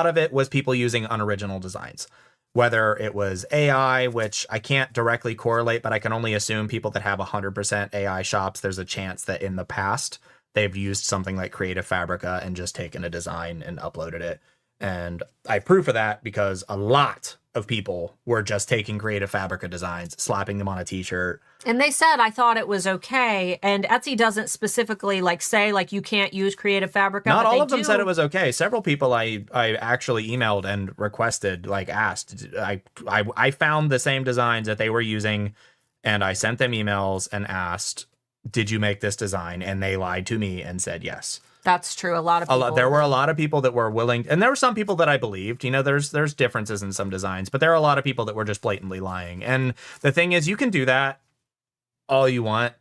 of it was people using unoriginal designs. Whether it was AI, which I can't directly correlate, but I can only assume people that have 100% AI shops, there's a chance that in the past they've used something like Creative Fabrica and just taken a design and uploaded it. And I have proof of that because a lot of people were just taking Creative Fabrica designs, slapping them on a t-shirt. And they said, I thought it was okay. And Etsy doesn't specifically like say like you can't use Creative Fabrica. Not all of them said it was okay. Several people I actually emailed and requested, like asked. I found the same designs that they were using, and I sent them emails and asked, did you make this design? And they lied to me and said yes. That's true. A lot of people. There were a lot of people that were willing, and there were some people that I believed. You know, there's differences in some designs, but there are a lot of people that were just blatantly lying. And the thing is, you can do that all you want,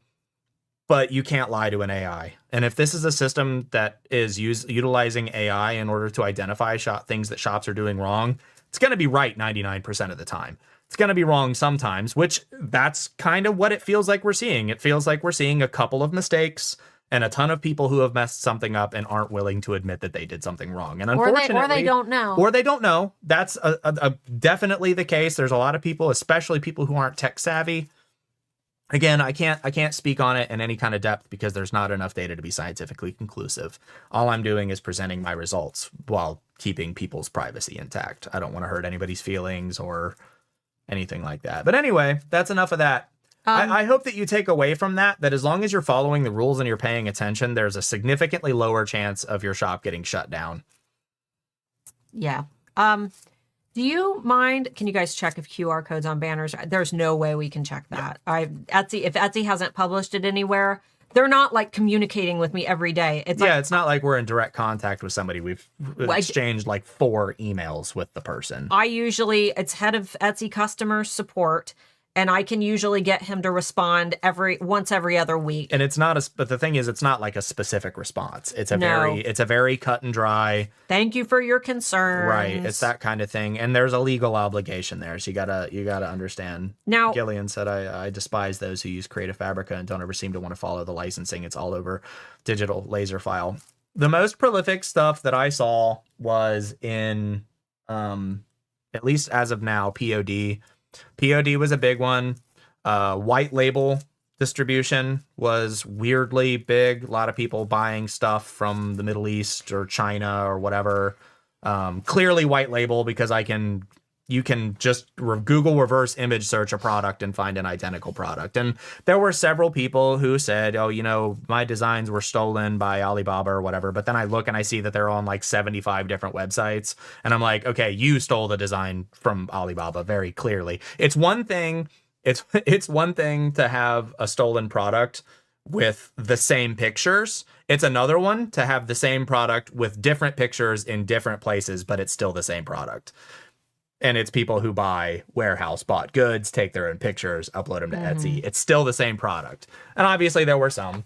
but you can't lie to an AI. And if this is a system that is utilizing AI in order to identify things that shops are doing wrong, it's going to be right 99% of the time. It's going to be wrong sometimes, which that's kind of what it feels like we're seeing. It feels like we're seeing a couple of mistakes and a ton of people who have messed something up and aren't willing to admit that they did something wrong. And unfortunately, or they don't know. Or they don't know. That's definitely the case. There's a lot of people, especially people who aren't tech savvy. Again, I can't speak on it in any kind of depth because there's not enough data to be scientifically conclusive. All I'm doing is presenting my results while keeping people's privacy intact. I don't want to hurt anybody's feelings or anything like that. But anyway, that's enough of that. I hope that you take away from that as long as you're following the rules and you're paying attention, there's a significantly lower chance of your shop getting shut down. Yeah. Do you mind? Can you guys check if QR codes on banners? There's no way we can check that. Yeah. If Etsy hasn't published it anywhere, they're not like communicating with me every day. It's not like we're in direct contact with somebody. We've exchanged like 4 emails with the person. It's head of Etsy customer support. and I can usually get him to respond once every other week. And it's not but the thing is, it's not like a specific response. It's a very cut and dry. Thank you for your concerns. Right. It's that kind of thing. And there's a legal obligation there. So you gotta understand. Now, Gillian said, I despise those who use Creative Fabrica and don't ever seem to want to follow the licensing. It's all over digital laser file. The most prolific stuff that I saw was in, at least as of now, POD. POD was a big one. White label distribution was weirdly big. A lot of people buying stuff from the Middle East or China or whatever. Clearly white label, because you can just Google reverse image search a product and find an identical product. And there were several people who said, oh, my designs were stolen by Alibaba or whatever. But then I look and I see that they're on like 75 different websites. And I'm like, okay, you stole the design from Alibaba very clearly. It's one thing to have a stolen product with the same pictures. It's another one to have the same product with different pictures in different places, but it's still the same product. And it's people who buy warehouse bought goods, take their own pictures, upload them to Etsy. It's still the same product. And obviously there were some.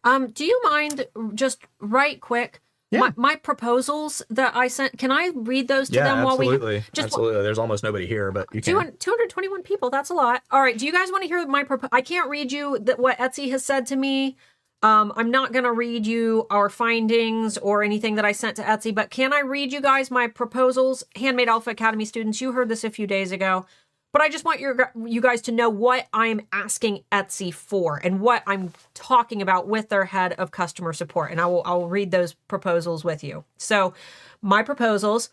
Do you mind just right quick? Yeah. My proposals that I sent, can I read those to them absolutely. Absolutely. There's almost nobody here, but you can. 221 people. That's a lot. All right. Do you guys want to hear my I can't read you what Etsy has said to me. I'm not going to read you our findings or anything that I sent to Etsy, but can I read you guys my proposals? Handmade Alpha Academy students, you heard this a few days ago, but I just want you guys to know what I'm asking Etsy for and what I'm talking about with their head of customer support. And I'll read those proposals with you. So my proposals: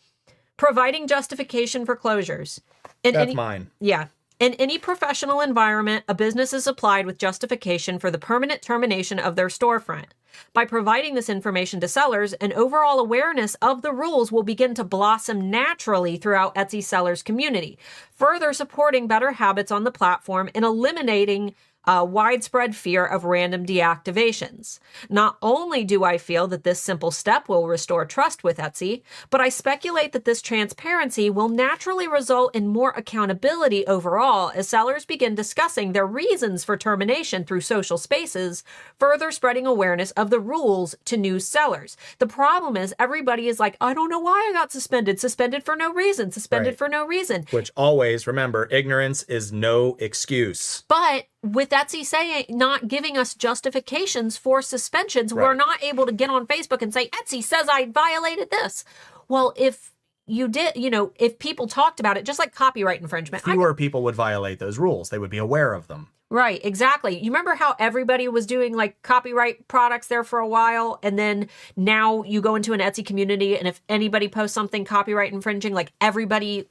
providing justification for closures. That's mine. Yeah. In any professional environment, a business is supplied with justification for the permanent termination of their storefront. By providing this information to sellers, an overall awareness of the rules will begin to blossom naturally throughout Etsy sellers' community, further supporting better habits on the platform and eliminating widespread fear of random deactivations. Not only do I feel that this simple step will restore trust with Etsy, but I speculate that this transparency will naturally result in more accountability overall as sellers begin discussing their reasons for termination through social spaces, further spreading awareness of the rules to new sellers. The problem is everybody is like, I don't know why I got suspended for no reason, for no reason. Which always, remember, ignorance is no excuse. But with Etsy saying, not giving us justifications for suspensions, we're not able to get on Facebook and say, Etsy says I violated this. Well, if you did, if people talked about it, just like copyright infringement. Fewer people would violate those rules. They would be aware of them. Right, exactly. You remember how everybody was doing like copyright products there for a while, and then now you go into an Etsy community, and if anybody posts something copyright infringing, like everybody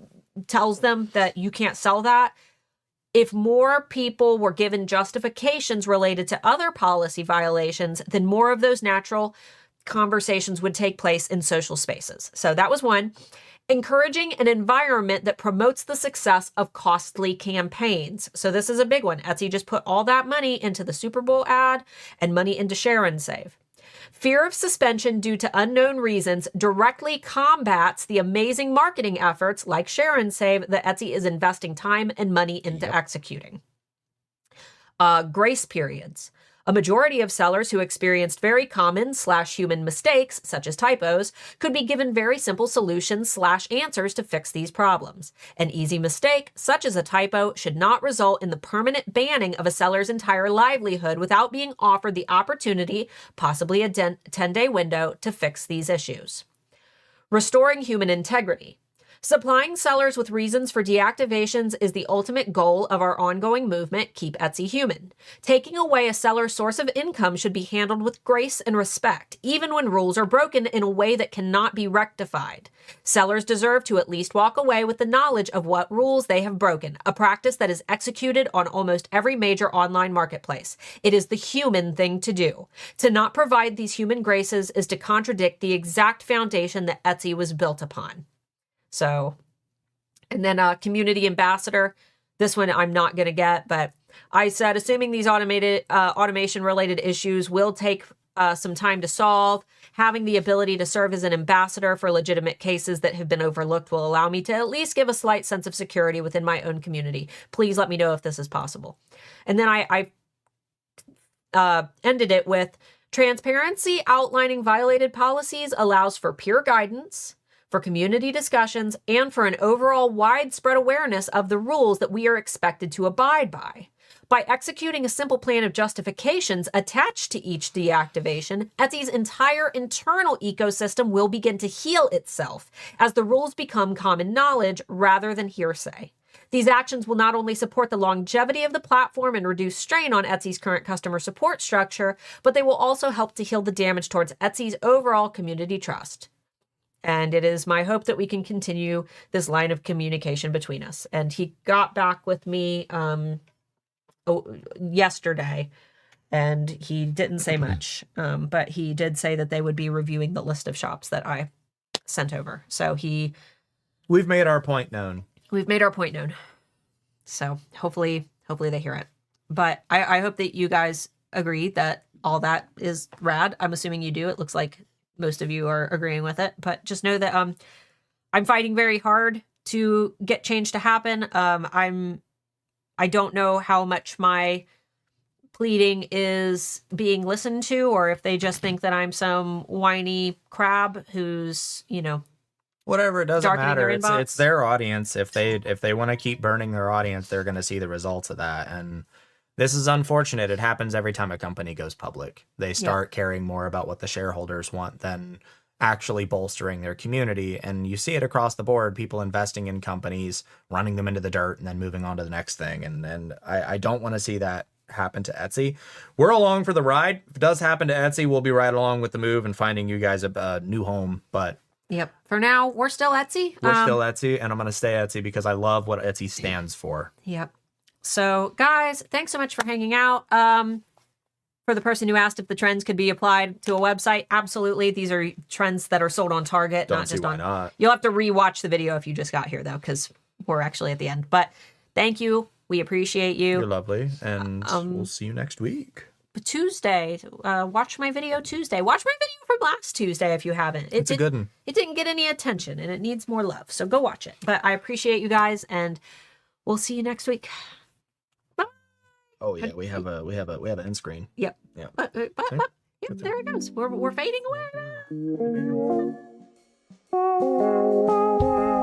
tells them that you can't sell that. If more people were given justifications related to other policy violations, then more of those natural conversations would take place in social spaces. So that was one. Encouraging an environment that promotes the success of costly campaigns. So this is a big one. Etsy just put all that money into the Super Bowl ad and money into Share and Save. Fear of suspension due to unknown reasons directly combats the amazing marketing efforts like Share and Save that Etsy is investing time and money into executing. Grace periods. A majority of sellers who experienced very common /human mistakes, such as typos, could be given very simple solutions /answers to fix these problems. An easy mistake, such as a typo, should not result in the permanent banning of a seller's entire livelihood without being offered the opportunity, possibly a 10-day window, to fix these issues. Restoring human integrity. Supplying sellers with reasons for deactivations is the ultimate goal of our ongoing movement, Keep Etsy Human. Taking away a seller's source of income should be handled with grace and respect, even when rules are broken in a way that cannot be rectified. Sellers deserve to at least walk away with the knowledge of what rules they have broken, a practice that is executed on almost every major online marketplace. It is the human thing to do. To not provide these human graces is to contradict the exact foundation that Etsy was built upon. So, and then community ambassador, this one I'm not going to get, but I said, assuming these automation related issues will take some time to solve. Having the ability to serve as an ambassador for legitimate cases that have been overlooked will allow me to at least give a slight sense of security within my own community. Please let me know if this is possible. And then I ended it with transparency outlining violated policies allows for peer guidance, for community discussions, and for an overall widespread awareness of the rules that we are expected to abide by. By executing a simple plan of justifications attached to each deactivation, Etsy's entire internal ecosystem will begin to heal itself as the rules become common knowledge rather than hearsay. These actions will not only support the longevity of the platform and reduce strain on Etsy's current customer support structure, but they will also help to heal the damage towards Etsy's overall community trust. And it is my hope that we can continue this line of communication between us. And he got back with me yesterday, and he didn't say much, but he did say that they would be reviewing the list of shops that I sent over. So we've made our point known. We've made our point known. So hopefully they hear it. But I hope that you guys agree that all that is rad. I'm assuming you do. It looks like most of you are agreeing with it. But just know that I'm fighting very hard to get change to happen. I don't know how much my pleading is being listened to, or if they just think that I'm some whiny crab who's, whatever, it doesn't matter. It's their audience. If they want to keep burning their audience, they're going to see the results of that. And this is unfortunate. It happens every time a company goes public. They start caring more about what the shareholders want than actually bolstering their community. And you see it across the board, people investing in companies, running them into the dirt, and then moving on to the next thing. And I don't want to see that happen to Etsy. We're along for the ride. If it does happen to Etsy, we'll be right along with the move and finding you guys a new home. But yep, for now, we're still Etsy. We're still Etsy, and I'm going to stay Etsy because I love what Etsy stands for. Yep. So, guys, thanks so much for hanging out. For the person who asked if the trends could be applied to a website, absolutely. These are trends that are sold on Target, not just on. Not. You'll have to rewatch the video if you just got here, though, because we're actually at the end. But thank you. We appreciate you. You're lovely, and we'll see you next week. Tuesday. Watch my video Tuesday. Watch my video from last Tuesday if you haven't. It's a good one. It didn't get any attention, and it needs more love. So go watch it. But I appreciate you guys, and we'll see you next week. Bye. Oh yeah, we have an end screen. Yep. Yeah. Yep. There it goes. We're fading away.